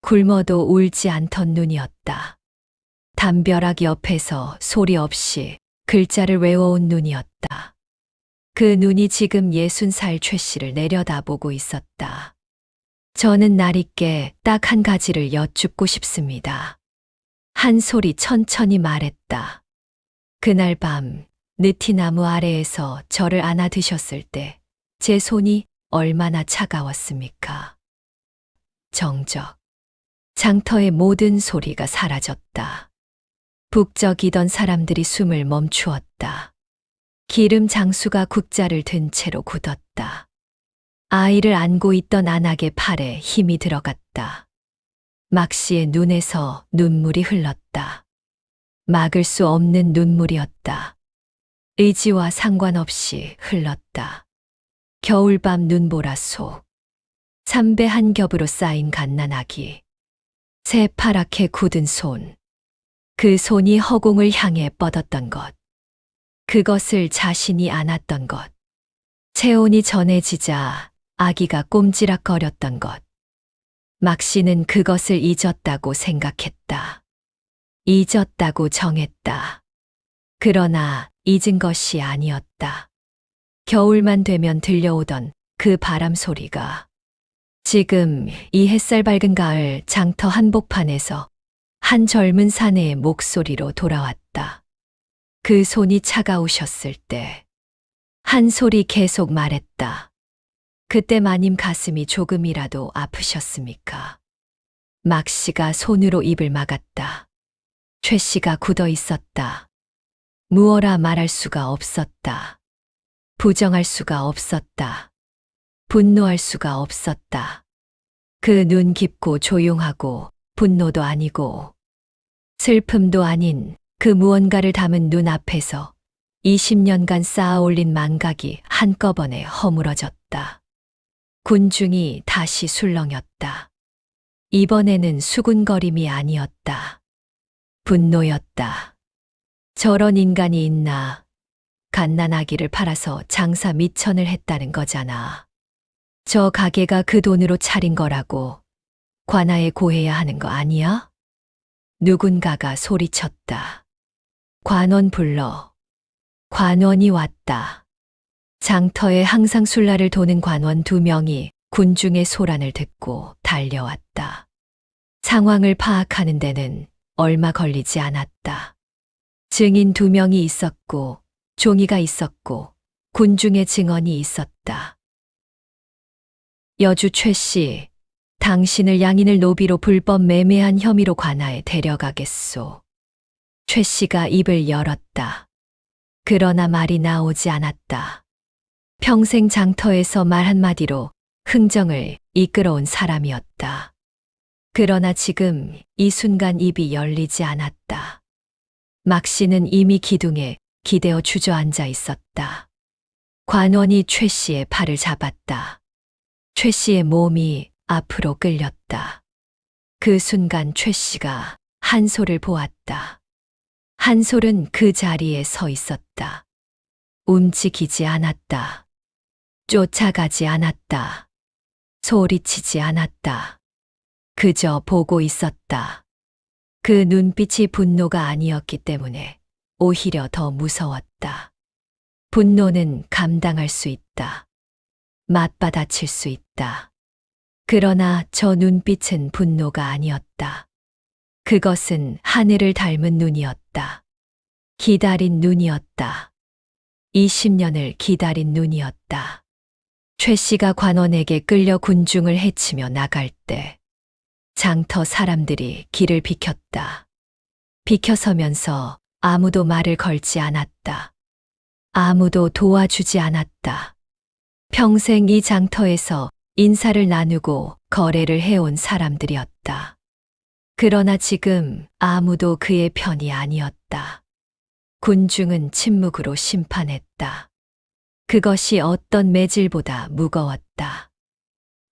굶어도 울지 않던 눈이었다. 담벼락 옆에서 소리 없이 글자를 외워온 눈이었다. 그 눈이 지금 60살 최 씨를 내려다보고 있었다. 저는 나리께 딱 한 가지를 여쭙고 싶습니다. 한솔이 천천히 말했다. 그날 밤 느티나무 아래에서 저를 안아 드셨을 때 제 손이 얼마나 차가웠습니까? 정적. 장터의 모든 소리가 사라졌다. 북적이던 사람들이 숨을 멈추었다. 기름 장수가 국자를 든 채로 굳었다. 아이를 안고 있던 안악의 팔에 힘이 들어갔다. 막 씨의 눈에서 눈물이 흘렀다. 막을 수 없는 눈물이었다. 의지와 상관없이 흘렀다. 겨울밤 눈보라 속. 삼배 한 겹으로 쌓인 갓난아기. 새파랗게 굳은 손. 그 손이 허공을 향해 뻗었던 것. 그것을 자신이 안았던 것. 체온이 전해지자 아기가 꼼지락거렸던 것. 막 씨는 그것을 잊었다고 생각했다. 잊었다고 정했다. 그러나 잊은 것이 아니었다. 겨울만 되면 들려오던 그 바람 소리가 지금 이 햇살 밝은 가을 장터 한복판에서 한 젊은 사내의 목소리로 돌아왔다. 그 손이 차가우셨을 때 한솔이 계속 말했다. 그때 마님 가슴이 조금이라도 아프셨습니까? 막 씨가 손으로 입을 막았다. 최 씨가 굳어 있었다. 무어라 말할 수가 없었다. 부정할 수가 없었다. 분노할 수가 없었다. 그 눈 깊고 조용하고 분노도 아니고 슬픔도 아닌 그 무언가를 담은 눈 앞에서 20년간 쌓아올린 망각이 한꺼번에 허물어졌다. 군중이 다시 술렁였다. 이번에는 수군거림이 아니었다. 분노였다. 저런 인간이 있나. 갓난아기를 팔아서 장사 미천을 했다는 거잖아. 저 가게가 그 돈으로 차린 거라고 관아에 고해야 하는 거 아니야? 누군가가 소리쳤다. 관원 불러. 관원이 왔다. 장터에 항상 술라를 도는 관원 2명이 군중의 소란을 듣고 달려왔다. 상황을 파악하는 데는 얼마 걸리지 않았다. 증인 2명이 있었고, 종이가 있었고, 군중의 증언이 있었다. 여주 최 씨, 당신을 양인을 노비로 불법 매매한 혐의로 관아에 데려가겠소. 최 씨가 입을 열었다. 그러나 말이 나오지 않았다. 평생 장터에서 말 한마디로 흥정을 이끌어온 사람이었다. 그러나 지금 이 순간 입이 열리지 않았다. 막 씨는 이미 기둥에 기대어 주저앉아 있었다. 관원이 최 씨의 팔을 잡았다. 최 씨의 몸이 앞으로 끌렸다. 그 순간 최 씨가 한솔을 보았다. 한솔은 그 자리에 서 있었다. 움직이지 않았다. 쫓아가지 않았다. 소리치지 않았다. 그저 보고 있었다. 그 눈빛이 분노가 아니었기 때문에 오히려 더 무서웠다. 분노는 감당할 수 있다. 맞받아칠 수 있다. 그러나 저 눈빛은 분노가 아니었다. 그것은 하늘을 닮은 눈이었다. 기다린 눈이었다. 20년을 기다린 눈이었다. 최 씨가 관원에게 끌려 군중을 해치며 나갈 때 장터 사람들이 길을 비켰다. 비켜서면서 아무도 말을 걸지 않았다. 아무도 도와주지 않았다. 평생 이 장터에서 인사를 나누고 거래를 해온 사람들이었다. 그러나 지금 아무도 그의 편이 아니었다. 군중은 침묵으로 심판했다. 그것이 어떤 매질보다 무거웠다.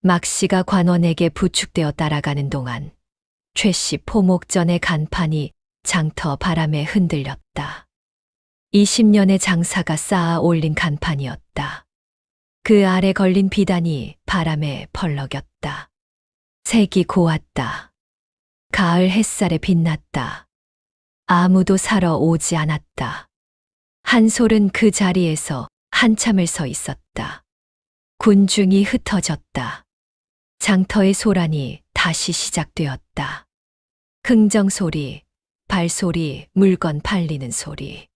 막 씨가 관원에게 부축되어 따라가는 동안 최 씨 포목전의 간판이 장터 바람에 흔들렸다. 20년의 장사가 쌓아 올린 간판이었다. 그 아래 걸린 비단이 바람에 펄럭였다. 색이 고왔다. 가을 햇살에 빛났다. 아무도 사러 오지 않았다. 한솔은 그 자리에서 한참을 서 있었다. 군중이 흩어졌다. 장터의 소란이 다시 시작되었다. 흥정 소리, 발소리, 물건 팔리는 소리.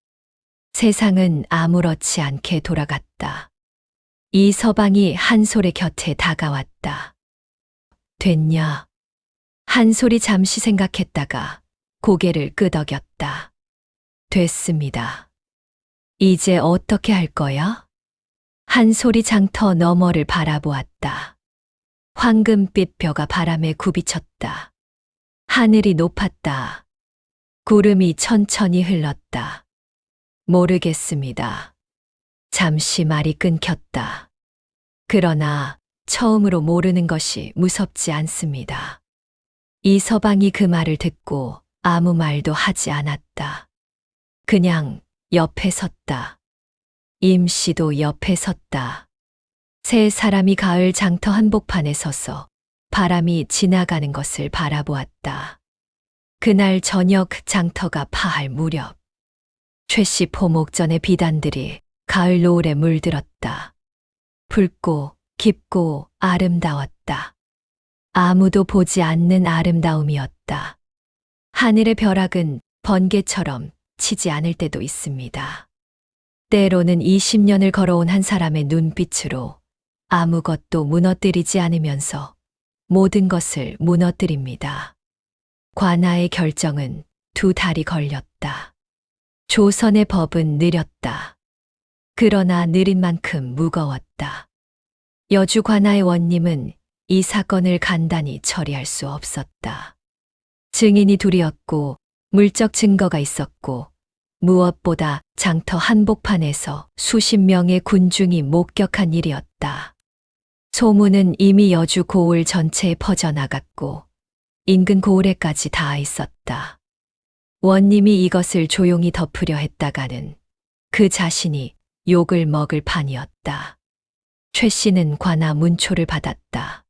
세상은 아무렇지 않게 돌아갔다. 이 서방이 한솔의 곁에 다가왔다. 됐냐? 한솔이 잠시 생각했다가 고개를 끄덕였다. 됐습니다. 이제 어떻게 할 거야? 한솔이 장터 너머를 바라보았다. 황금빛 벼가 바람에 굽이쳤다. 하늘이 높았다. 구름이 천천히 흘렀다. 모르겠습니다. 잠시 말이 끊겼다. 그러나 처음으로 모르는 것이 무섭지 않습니다. 이 서방이 그 말을 듣고 아무 말도 하지 않았다. 그냥 옆에 섰다. 임 씨도 옆에 섰다. 세 사람이 가을 장터 한복판에 서서 바람이 지나가는 것을 바라보았다. 그날 저녁 장터가 파할 무렵 최 씨 포목전의 비단들이 가을 노을에 물들었다. 붉고 깊고 아름다웠다. 아무도 보지 않는 아름다움이었다. 하늘의 벼락은 번개처럼 치지 않을 때도 있습니다. 때로는 20년을 걸어온 한 사람의 눈빛으로 아무것도 무너뜨리지 않으면서 모든 것을 무너뜨립니다. 관아의 결정은 2달이 걸렸다. 조선의 법은 느렸다. 그러나 느린 만큼 무거웠다. 여주 관아의 원님은 이 사건을 간단히 처리할 수 없었다. 증인이 둘이었고 물적 증거가 있었고 무엇보다 장터 한복판에서 수십 명의 군중이 목격한 일이었다. 소문은 이미 여주 고을 전체에 퍼져나갔고 인근 고을에까지 닿아 있었다. 원님이 이것을 조용히 덮으려 했다가는 그 자신이 욕을 먹을 판이었다. 최 씨는 관아 문초를 받았다.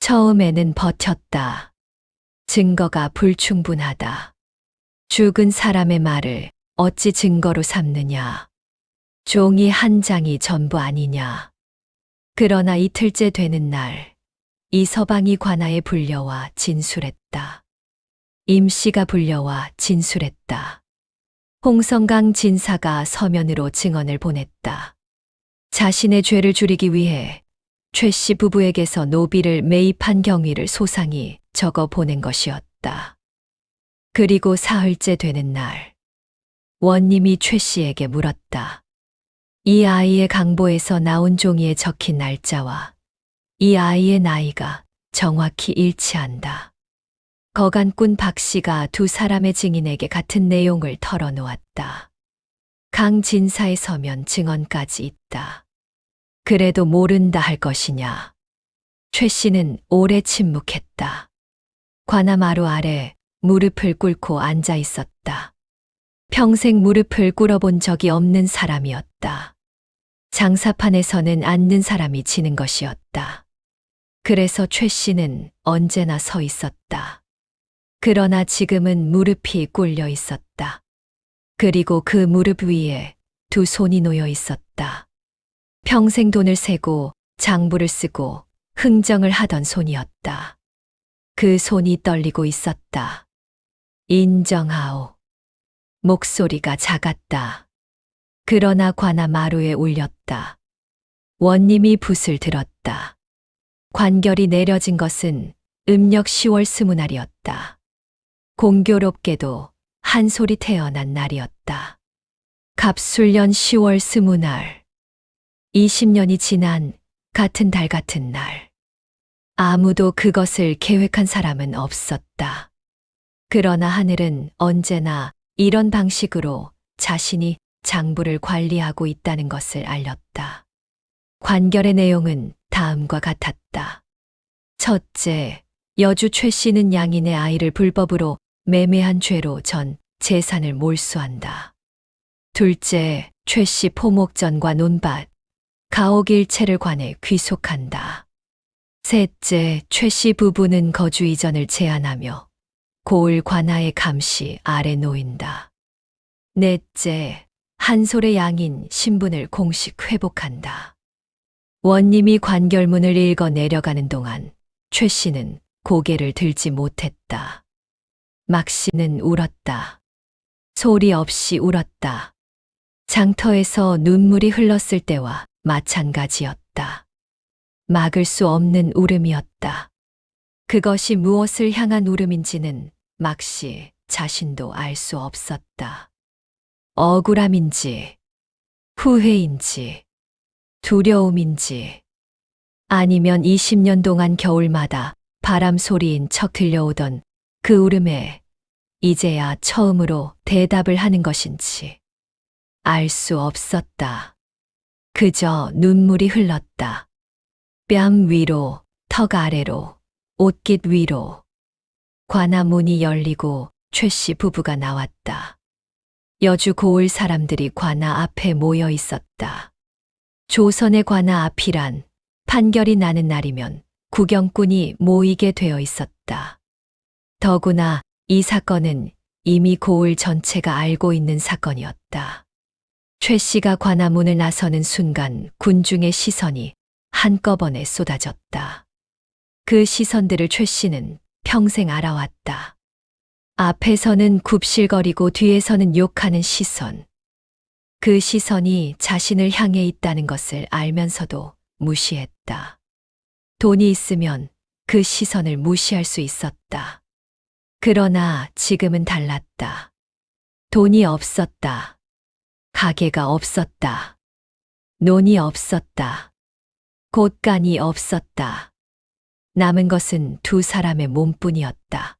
처음에는 버텼다. 증거가 불충분하다. 죽은 사람의 말을 어찌 증거로 삼느냐. 종이 한 장이 전부 아니냐. 그러나 이틀째 되는 날, 이 서방이 관아에 불려와 진술했다. 임씨가 불려와 진술했다. 홍성강 진사가 서면으로 증언을 보냈다. 자신의 죄를 줄이기 위해 최 씨 부부에게서 노비를 매입한 경위를 소상히 적어 보낸 것이었다. 그리고 사흘째 되는 날, 원님이 최 씨에게 물었다. 이 아이의 강보에서 나온 종이에 적힌 날짜와 이 아이의 나이가 정확히 일치한다. 거간꾼 박 씨가 두 사람의 증인에게 같은 내용을 털어놓았다. 강 진사의 서면 증언까지 있다. 그래도 모른다 할 것이냐. 최 씨는 오래 침묵했다. 관아마루 아래 무릎을 꿇고 앉아 있었다. 평생 무릎을 꿇어본 적이 없는 사람이었다. 장사판에서는 앉는 사람이 지는 것이었다. 그래서 최 씨는 언제나 서 있었다. 그러나 지금은 무릎이 꿇려 있었다. 그리고 그 무릎 위에 두 손이 놓여 있었다. 평생 돈을 세고 장부를 쓰고 흥정을 하던 손이었다. 그 손이 떨리고 있었다. 인정하오. 목소리가 작았다. 그러나 관아 마루에 울렸다. 원님이 붓을 들었다. 관결이 내려진 것은 음력 10월 20날이었다. 공교롭게도 한솔이 태어난 날이었다. 갑술년 10월 20날. 20년이 지난 같은 달 같은 날. 아무도 그것을 계획한 사람은 없었다. 그러나 하늘은 언제나 이런 방식으로 자신이 장부를 관리하고 있다는 것을 알렸다. 관결의 내용은 다음과 같았다. 첫째, 여주 최 씨는 양인의 아이를 불법으로 매매한 죄로 전 재산을 몰수한다. 둘째, 최 씨 포목전과 논밭, 가옥 일체를 관해 귀속한다. 셋째, 최 씨 부부는 거주 이전을 제한하며 고을 관아의 감시 아래 놓인다. 넷째, 한솔의 양인 신분을 공식 회복한다. 원님이 관결문을 읽어 내려가는 동안 최 씨는 고개를 들지 못했다. 막 씨는 울었다. 소리 없이 울었다. 장터에서 눈물이 흘렀을 때와 마찬가지였다. 막을 수 없는 울음이었다. 그것이 무엇을 향한 울음인지는 막 씨 자신도 알 수 없었다. 억울함인지, 후회인지, 두려움인지, 아니면 20년 동안 겨울마다 바람 소리인 척 들려오던 그 울음에 이제야 처음으로 대답을 하는 것인지 알 수 없었다. 그저 눈물이 흘렀다. 뺨 위로, 턱 아래로, 옷깃 위로. 관아 문이 열리고 최 씨 부부가 나왔다. 여주 고을 사람들이 관아 앞에 모여 있었다. 조선의 관아 앞이란 판결이 나는 날이면 구경꾼이 모이게 되어 있었다. 더구나 이 사건은 이미 고을 전체가 알고 있는 사건이었다. 최 씨가 관아 문을 나서는 순간 군중의 시선이 한꺼번에 쏟아졌다. 그 시선들을 최 씨는 평생 알아왔다. 앞에서는 굽실거리고 뒤에서는 욕하는 시선. 그 시선이 자신을 향해 있다는 것을 알면서도 무시했다. 돈이 있으면 그 시선을 무시할 수 있었다. 그러나 지금은 달랐다. 돈이 없었다. 가게가 없었다. 논이 없었다. 곳간이 없었다. 남은 것은 두 사람의 몸뿐이었다.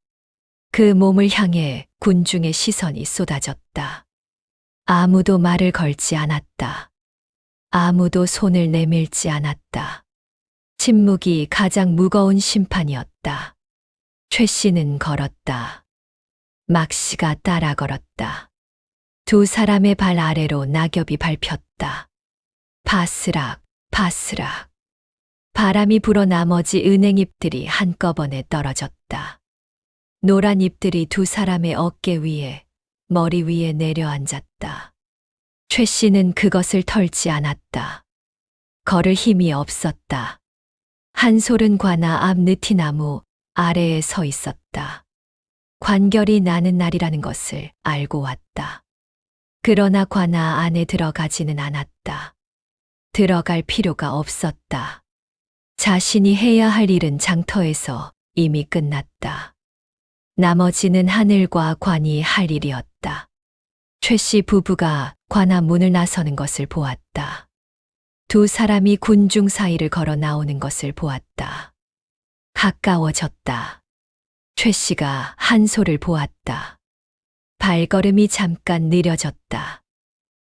그 몸을 향해 군중의 시선이 쏟아졌다. 아무도 말을 걸지 않았다. 아무도 손을 내밀지 않았다. 침묵이 가장 무거운 심판이었다. 최 씨는 걸었다. 막 씨가 따라 걸었다. 두 사람의 발 아래로 낙엽이 밟혔다. 바스락, 바스락. 바람이 불어 나머지 은행잎들이 한꺼번에 떨어졌다. 노란 잎들이 두 사람의 어깨 위에, 머리 위에 내려앉았다. 최 씨는 그것을 털지 않았다. 걸을 힘이 없었다. 한솔은 관아 앞 느티나무 아래에 서 있었다. 관결이 나는 날이라는 것을 알고 왔다. 그러나 관아 안에 들어가지는 않았다. 들어갈 필요가 없었다. 자신이 해야 할 일은 장터에서 이미 끝났다. 나머지는 하늘과 관이 할 일이었다. 최 씨 부부가 관아 문을 나서는 것을 보았다. 두 사람이 군중 사이를 걸어 나오는 것을 보았다. 가까워졌다. 최 씨가 한솔을 보았다. 발걸음이 잠깐 느려졌다.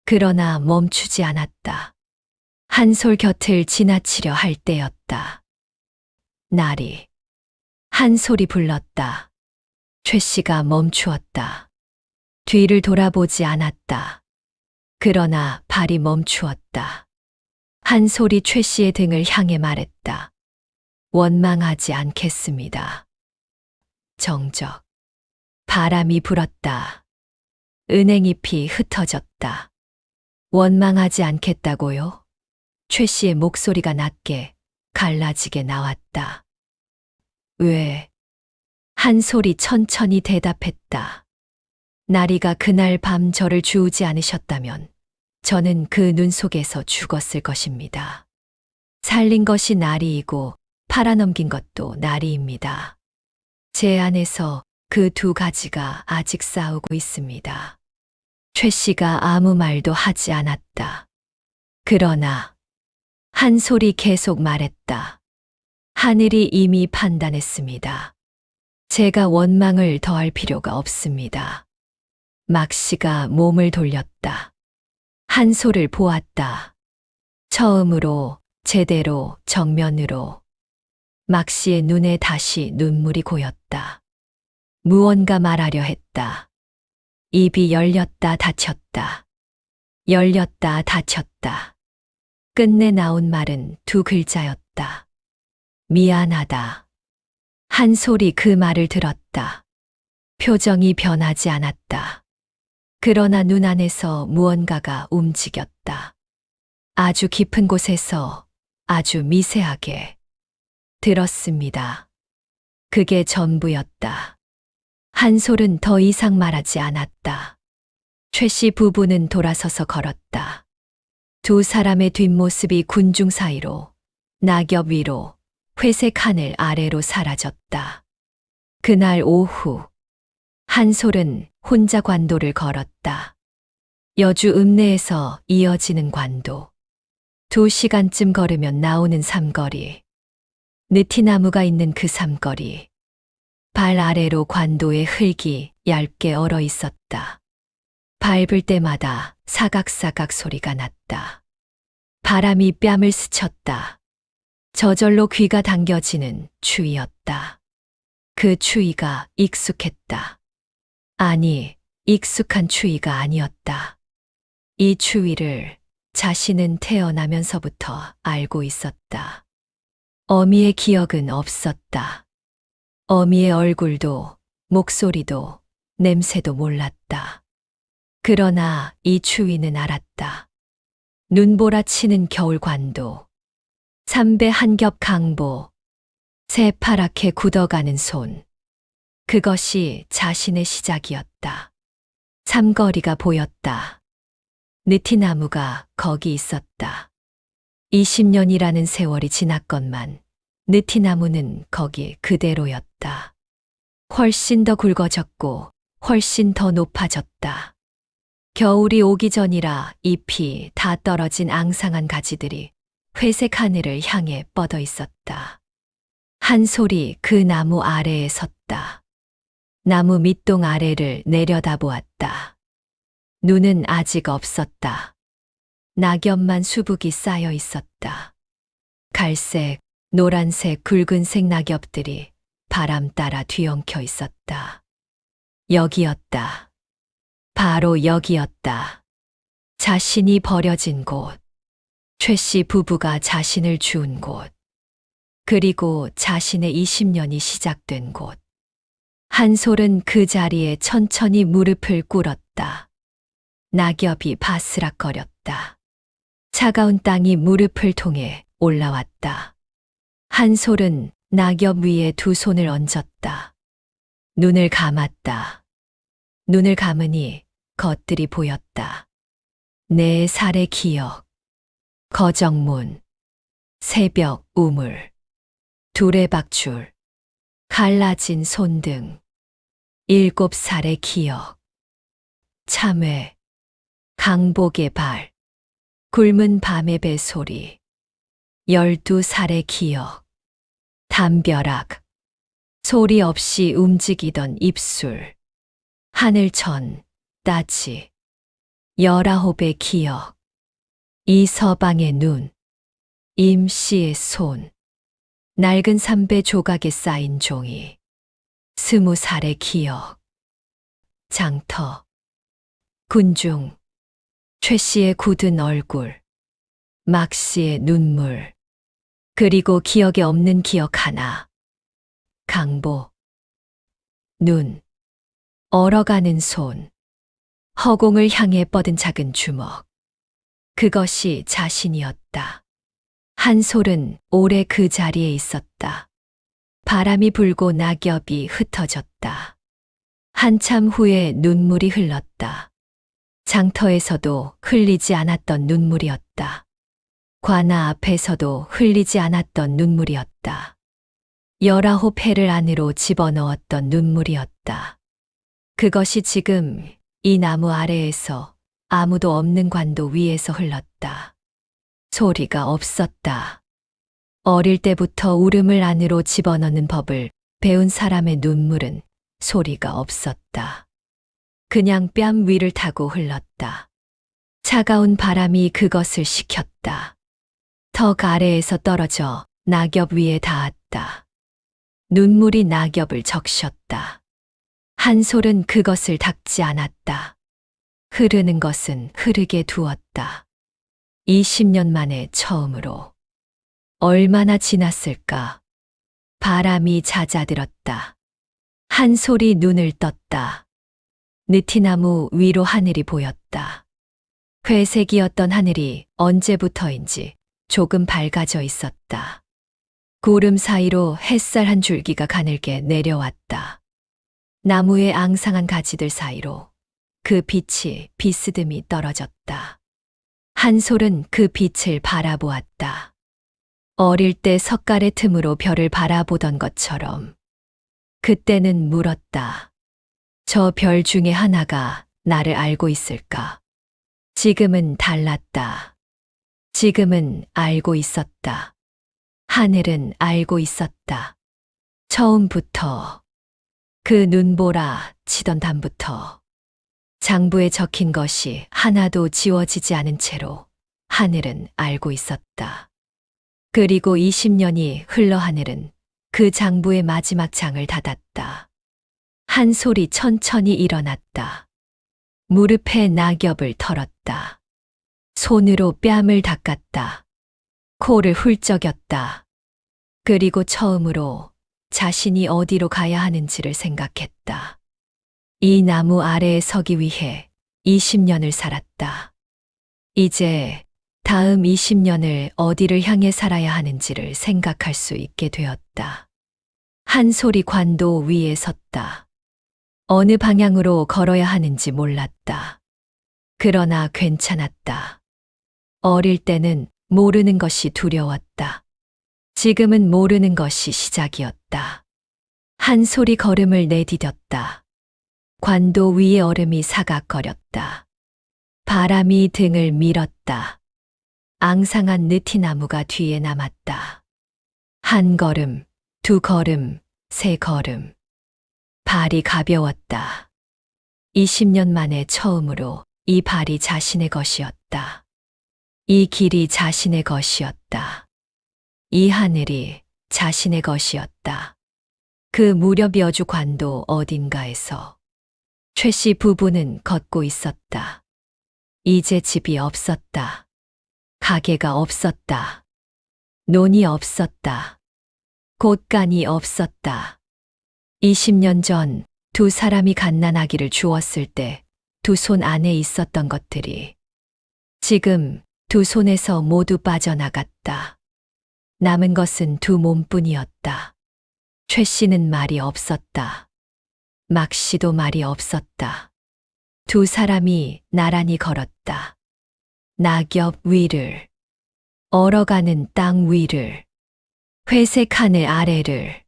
그러나 멈추지 않았다. 한솔 곁을 지나치려 할 때였다. 나리. 한솔이 불렀다. 최 씨가 멈추었다. 뒤를 돌아보지 않았다. 그러나 발이 멈추었다. 한솔이 최 씨의 등을 향해 말했다. 원망하지 않겠습니다. 정적. 바람이 불었다. 은행잎이 흩어졌다. 원망하지 않겠다고요? 최 씨의 목소리가 낮게, 갈라지게 나왔다. 왜? 한솔이 천천히 대답했다. 나리가 그날 밤 저를 주우지 않으셨다면 저는 그 눈 속에서 죽었을 것입니다. 살린 것이 나리이고 팔아넘긴 것도 나리입니다. 제 안에서 그 두 가지가 아직 싸우고 있습니다. 최 씨가 아무 말도 하지 않았다. 그러나 한솔이 계속 말했다. 하늘이 이미 판단했습니다. 제가 원망을 더할 필요가 없습니다. 막 씨가 몸을 돌렸다. 한솔을 보았다. 처음으로, 제대로, 정면으로. 막 씨의 눈에 다시 눈물이 고였다. 무언가 말하려 했다. 입이 열렸다 닫혔다. 열렸다 닫혔다. 끝내 나온 말은 두 글자였다. 미안하다. 한솔이 그 말을 들었다. 표정이 변하지 않았다. 그러나 눈 안에서 무언가가 움직였다. 아주 깊은 곳에서 아주 미세하게. 들었습니다. 그게 전부였다. 한솔은 더 이상 말하지 않았다. 최 씨 부부는 돌아서서 걸었다. 두 사람의 뒷모습이 군중 사이로, 낙엽 위로, 회색 하늘 아래로 사라졌다. 그날 오후, 한솔은 혼자 관도를 걸었다. 여주 읍내에서 이어지는 관도. 2시간쯤 걸으면 나오는 삼거리. 느티나무가 있는 그 삼거리. 발 아래로 관도의 흙이 얇게 얼어 있었다. 밟을 때마다 사각사각 소리가 났다. 바람이 뺨을 스쳤다. 저절로 귀가 당겨지는 추위였다. 그 추위가 익숙했다. 아니, 익숙한 추위가 아니었다. 이 추위를 자신은 태어나면서부터 알고 있었다. 어미의 기억은 없었다. 어미의 얼굴도, 목소리도, 냄새도 몰랐다. 그러나 이 추위는 알았다. 눈보라치는 겨울관도, 삼배 한 겹 강보, 새파랗게 굳어가는 손. 그것이 자신의 시작이었다. 삼거리가 보였다. 느티나무가 거기 있었다. 20년이라는 세월이 지났건만 느티나무는 거기 그대로였다. 훨씬 더 굵어졌고 훨씬 더 높아졌다. 겨울이 오기 전이라 잎이 다 떨어진 앙상한 가지들이 회색 하늘을 향해 뻗어 있었다. 한솔이 그 나무 아래에 섰다. 나무 밑동 아래를 내려다보았다. 눈은 아직 없었다. 낙엽만 수북이 쌓여 있었다. 갈색, 노란색, 굵은색 낙엽들이 바람 따라 뒤엉켜 있었다. 여기였다. 바로 여기였다. 자신이 버려진 곳. 최 씨 부부가 자신을 주운 곳. 그리고 자신의 20년이 시작된 곳. 한솔은 그 자리에 천천히 무릎을 꿇었다. 낙엽이 바스락거렸다. 차가운 땅이 무릎을 통해 올라왔다. 한솔은 낙엽 위에 두 손을 얹었다. 눈을 감았다. 눈을 감으니 것들이 보였다. 내 살의 기억, 거정문, 새벽 우물, 두레박줄, 갈라진 손등, 7살의 기억, 참외, 강복의 발, 굶은 밤의 배소리, 12살의 기억, 담벼락, 소리 없이 움직이던 입술, 하늘천, 따지, 19의 기억, 이서방의 눈, 임씨의 손, 낡은 삼배 조각에 쌓인 종이, 20살의 기억, 장터, 군중, 최 씨의 굳은 얼굴, 막 씨의 눈물, 그리고 기억에 없는 기억 하나, 강보, 눈, 얼어가는 손, 허공을 향해 뻗은 작은 주먹. 그것이 자신이었다. 한솔은 오래 그 자리에 있었다. 바람이 불고 낙엽이 흩어졌다. 한참 후에 눈물이 흘렀다. 장터에서도 흘리지 않았던 눈물이었다. 관아 앞에서도 흘리지 않았던 눈물이었다. 19해를 안으로 집어넣었던 눈물이었다. 그것이 지금 이 나무 아래에서 아무도 없는 관도 위에서 흘렀다. 소리가 없었다. 어릴 때부터 울음을 안으로 집어넣는 법을 배운 사람의 눈물은 소리가 없었다. 그냥 뺨 위를 타고 흘렀다. 차가운 바람이 그것을 식혔다. 턱 아래에서 떨어져 낙엽 위에 닿았다. 눈물이 낙엽을 적셨다. 한솔은 그것을 닦지 않았다. 흐르는 것은 흐르게 두었다. 20년 만에 처음으로. 얼마나 지났을까? 바람이 잦아들었다. 한솔이 눈을 떴다. 느티나무 위로 하늘이 보였다. 회색이었던 하늘이 언제부터인지 조금 밝아져 있었다. 구름 사이로 햇살 한 줄기가 가늘게 내려왔다. 나무의 앙상한 가지들 사이로 그 빛이 비스듬히 떨어졌다. 한솔은 그 빛을 바라보았다. 어릴 때 석가래 틈으로 별을 바라보던 것처럼. 그때는 물었다. 저 별 중에 하나가 나를 알고 있을까? 지금은 달랐다. 지금은 알고 있었다. 하늘은 알고 있었다. 처음부터, 그 눈보라 치던 밤부터 장부에 적힌 것이 하나도 지워지지 않은 채로 하늘은 알고 있었다. 그리고 20년이 흘러 하늘은 그 장부의 마지막 장을 닫았다. 한솔이 천천히 일어났다. 무릎에 낙엽을 털었다. 손으로 뺨을 닦았다. 코를 훌쩍였다. 그리고 처음으로 자신이 어디로 가야 하는지를 생각했다. 이 나무 아래에 서기 위해 20년을 살았다. 이제 다음 20년을 어디를 향해 살아야 하는지를 생각할 수 있게 되었다. 한솔이 관도 위에 섰다. 어느 방향으로 걸어야 하는지 몰랐다. 그러나 괜찮았다. 어릴 때는 모르는 것이 두려웠다. 지금은 모르는 것이 시작이었다. 한솔이 걸음을 내디뎠다. 관도 위의 얼음이 사각거렸다. 바람이 등을 밀었다. 앙상한 느티나무가 뒤에 남았다. 한 걸음, 두 걸음, 세 걸음. 발이 가벼웠다. 20년 만에 처음으로 이 발이 자신의 것이었다. 이 길이 자신의 것이었다. 이 하늘이 자신의 것이었다. 그 무렵 여주 관도 어딘가에서 최 씨 부부는 걷고 있었다. 이제 집이 없었다. 가게가 없었다. 논이 없었다. 곳간이 없었다. 20년 전 두 사람이 갓난아기를 주었을 때 두 손 안에 있었던 것들이 지금 두 손에서 모두 빠져나갔다. 남은 것은 두 몸뿐이었다. 최 씨는 말이 없었다. 막 씨도 말이 없었다. 두 사람이 나란히 걸었다. 낙엽 위를, 얼어가는 땅 위를, 회색 하늘 아래를,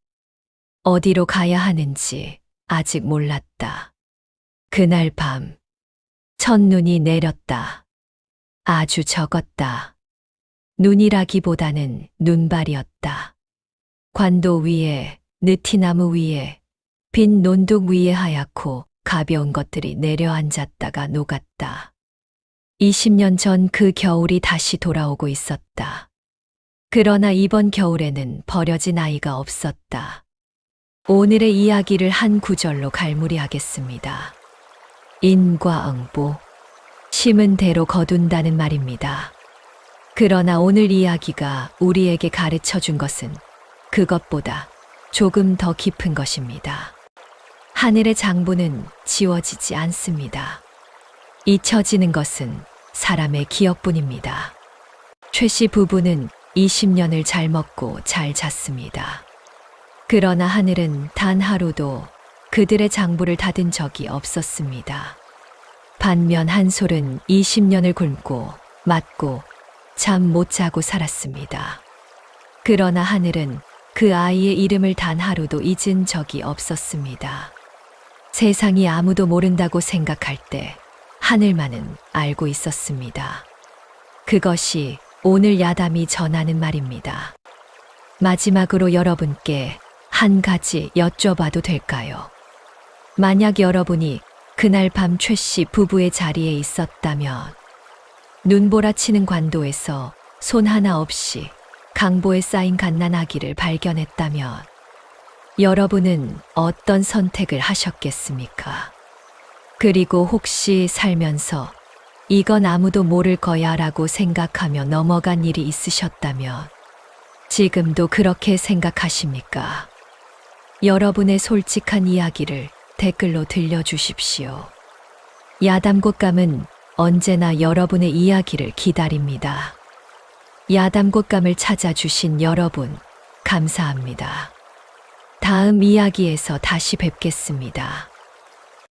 어디로 가야 하는지 아직 몰랐다. 그날 밤, 첫눈이 내렸다. 아주 적었다. 눈이라기보다는 눈발이었다. 관도 위에, 느티나무 위에, 빈 논둑 위에 하얗고 가벼운 것들이 내려앉았다가 녹았다. 20년 전 그 겨울이 다시 돌아오고 있었다. 그러나 이번 겨울에는 버려진 아이가 없었다. 오늘의 이야기를 한 구절로 갈무리하겠습니다. 인과 응보, 심은 대로 거둔다는 말입니다. 그러나 오늘 이야기가 우리에게 가르쳐 준 것은 그것보다 조금 더 깊은 것입니다. 하늘의 장부는 지워지지 않습니다. 잊혀지는 것은 사람의 기억뿐입니다. 최 씨 부부는 20년을 잘 먹고 잘 잤습니다. 그러나 하늘은 단 하루도 그들의 장부를 닫은 적이 없었습니다. 반면 한솔은 20년을 굶고 맞고 잠 못 자고 살았습니다. 그러나 하늘은 그 아이의 이름을 단 하루도 잊은 적이 없었습니다. 세상이 아무도 모른다고 생각할 때 하늘만은 알고 있었습니다. 그것이 오늘 야담이 전하는 말입니다. 마지막으로 여러분께 한 가지 여쭤봐도 될까요? 만약 여러분이 그날 밤 최 씨 부부의 자리에 있었다면, 눈보라치는 관도에서 손 하나 없이 강보에 쌓인 갓난아기를 발견했다면, 여러분은 어떤 선택을 하셨겠습니까? 그리고 혹시 살면서 이건 아무도 모를 거야 라고 생각하며 넘어간 일이 있으셨다면, 지금도 그렇게 생각하십니까? 여러분의 솔직한 이야기를 댓글로 들려주십시오. 야담곶감은 언제나 여러분의 이야기를 기다립니다. 야담곶감을 찾아주신 여러분, 감사합니다. 다음 이야기에서 다시 뵙겠습니다.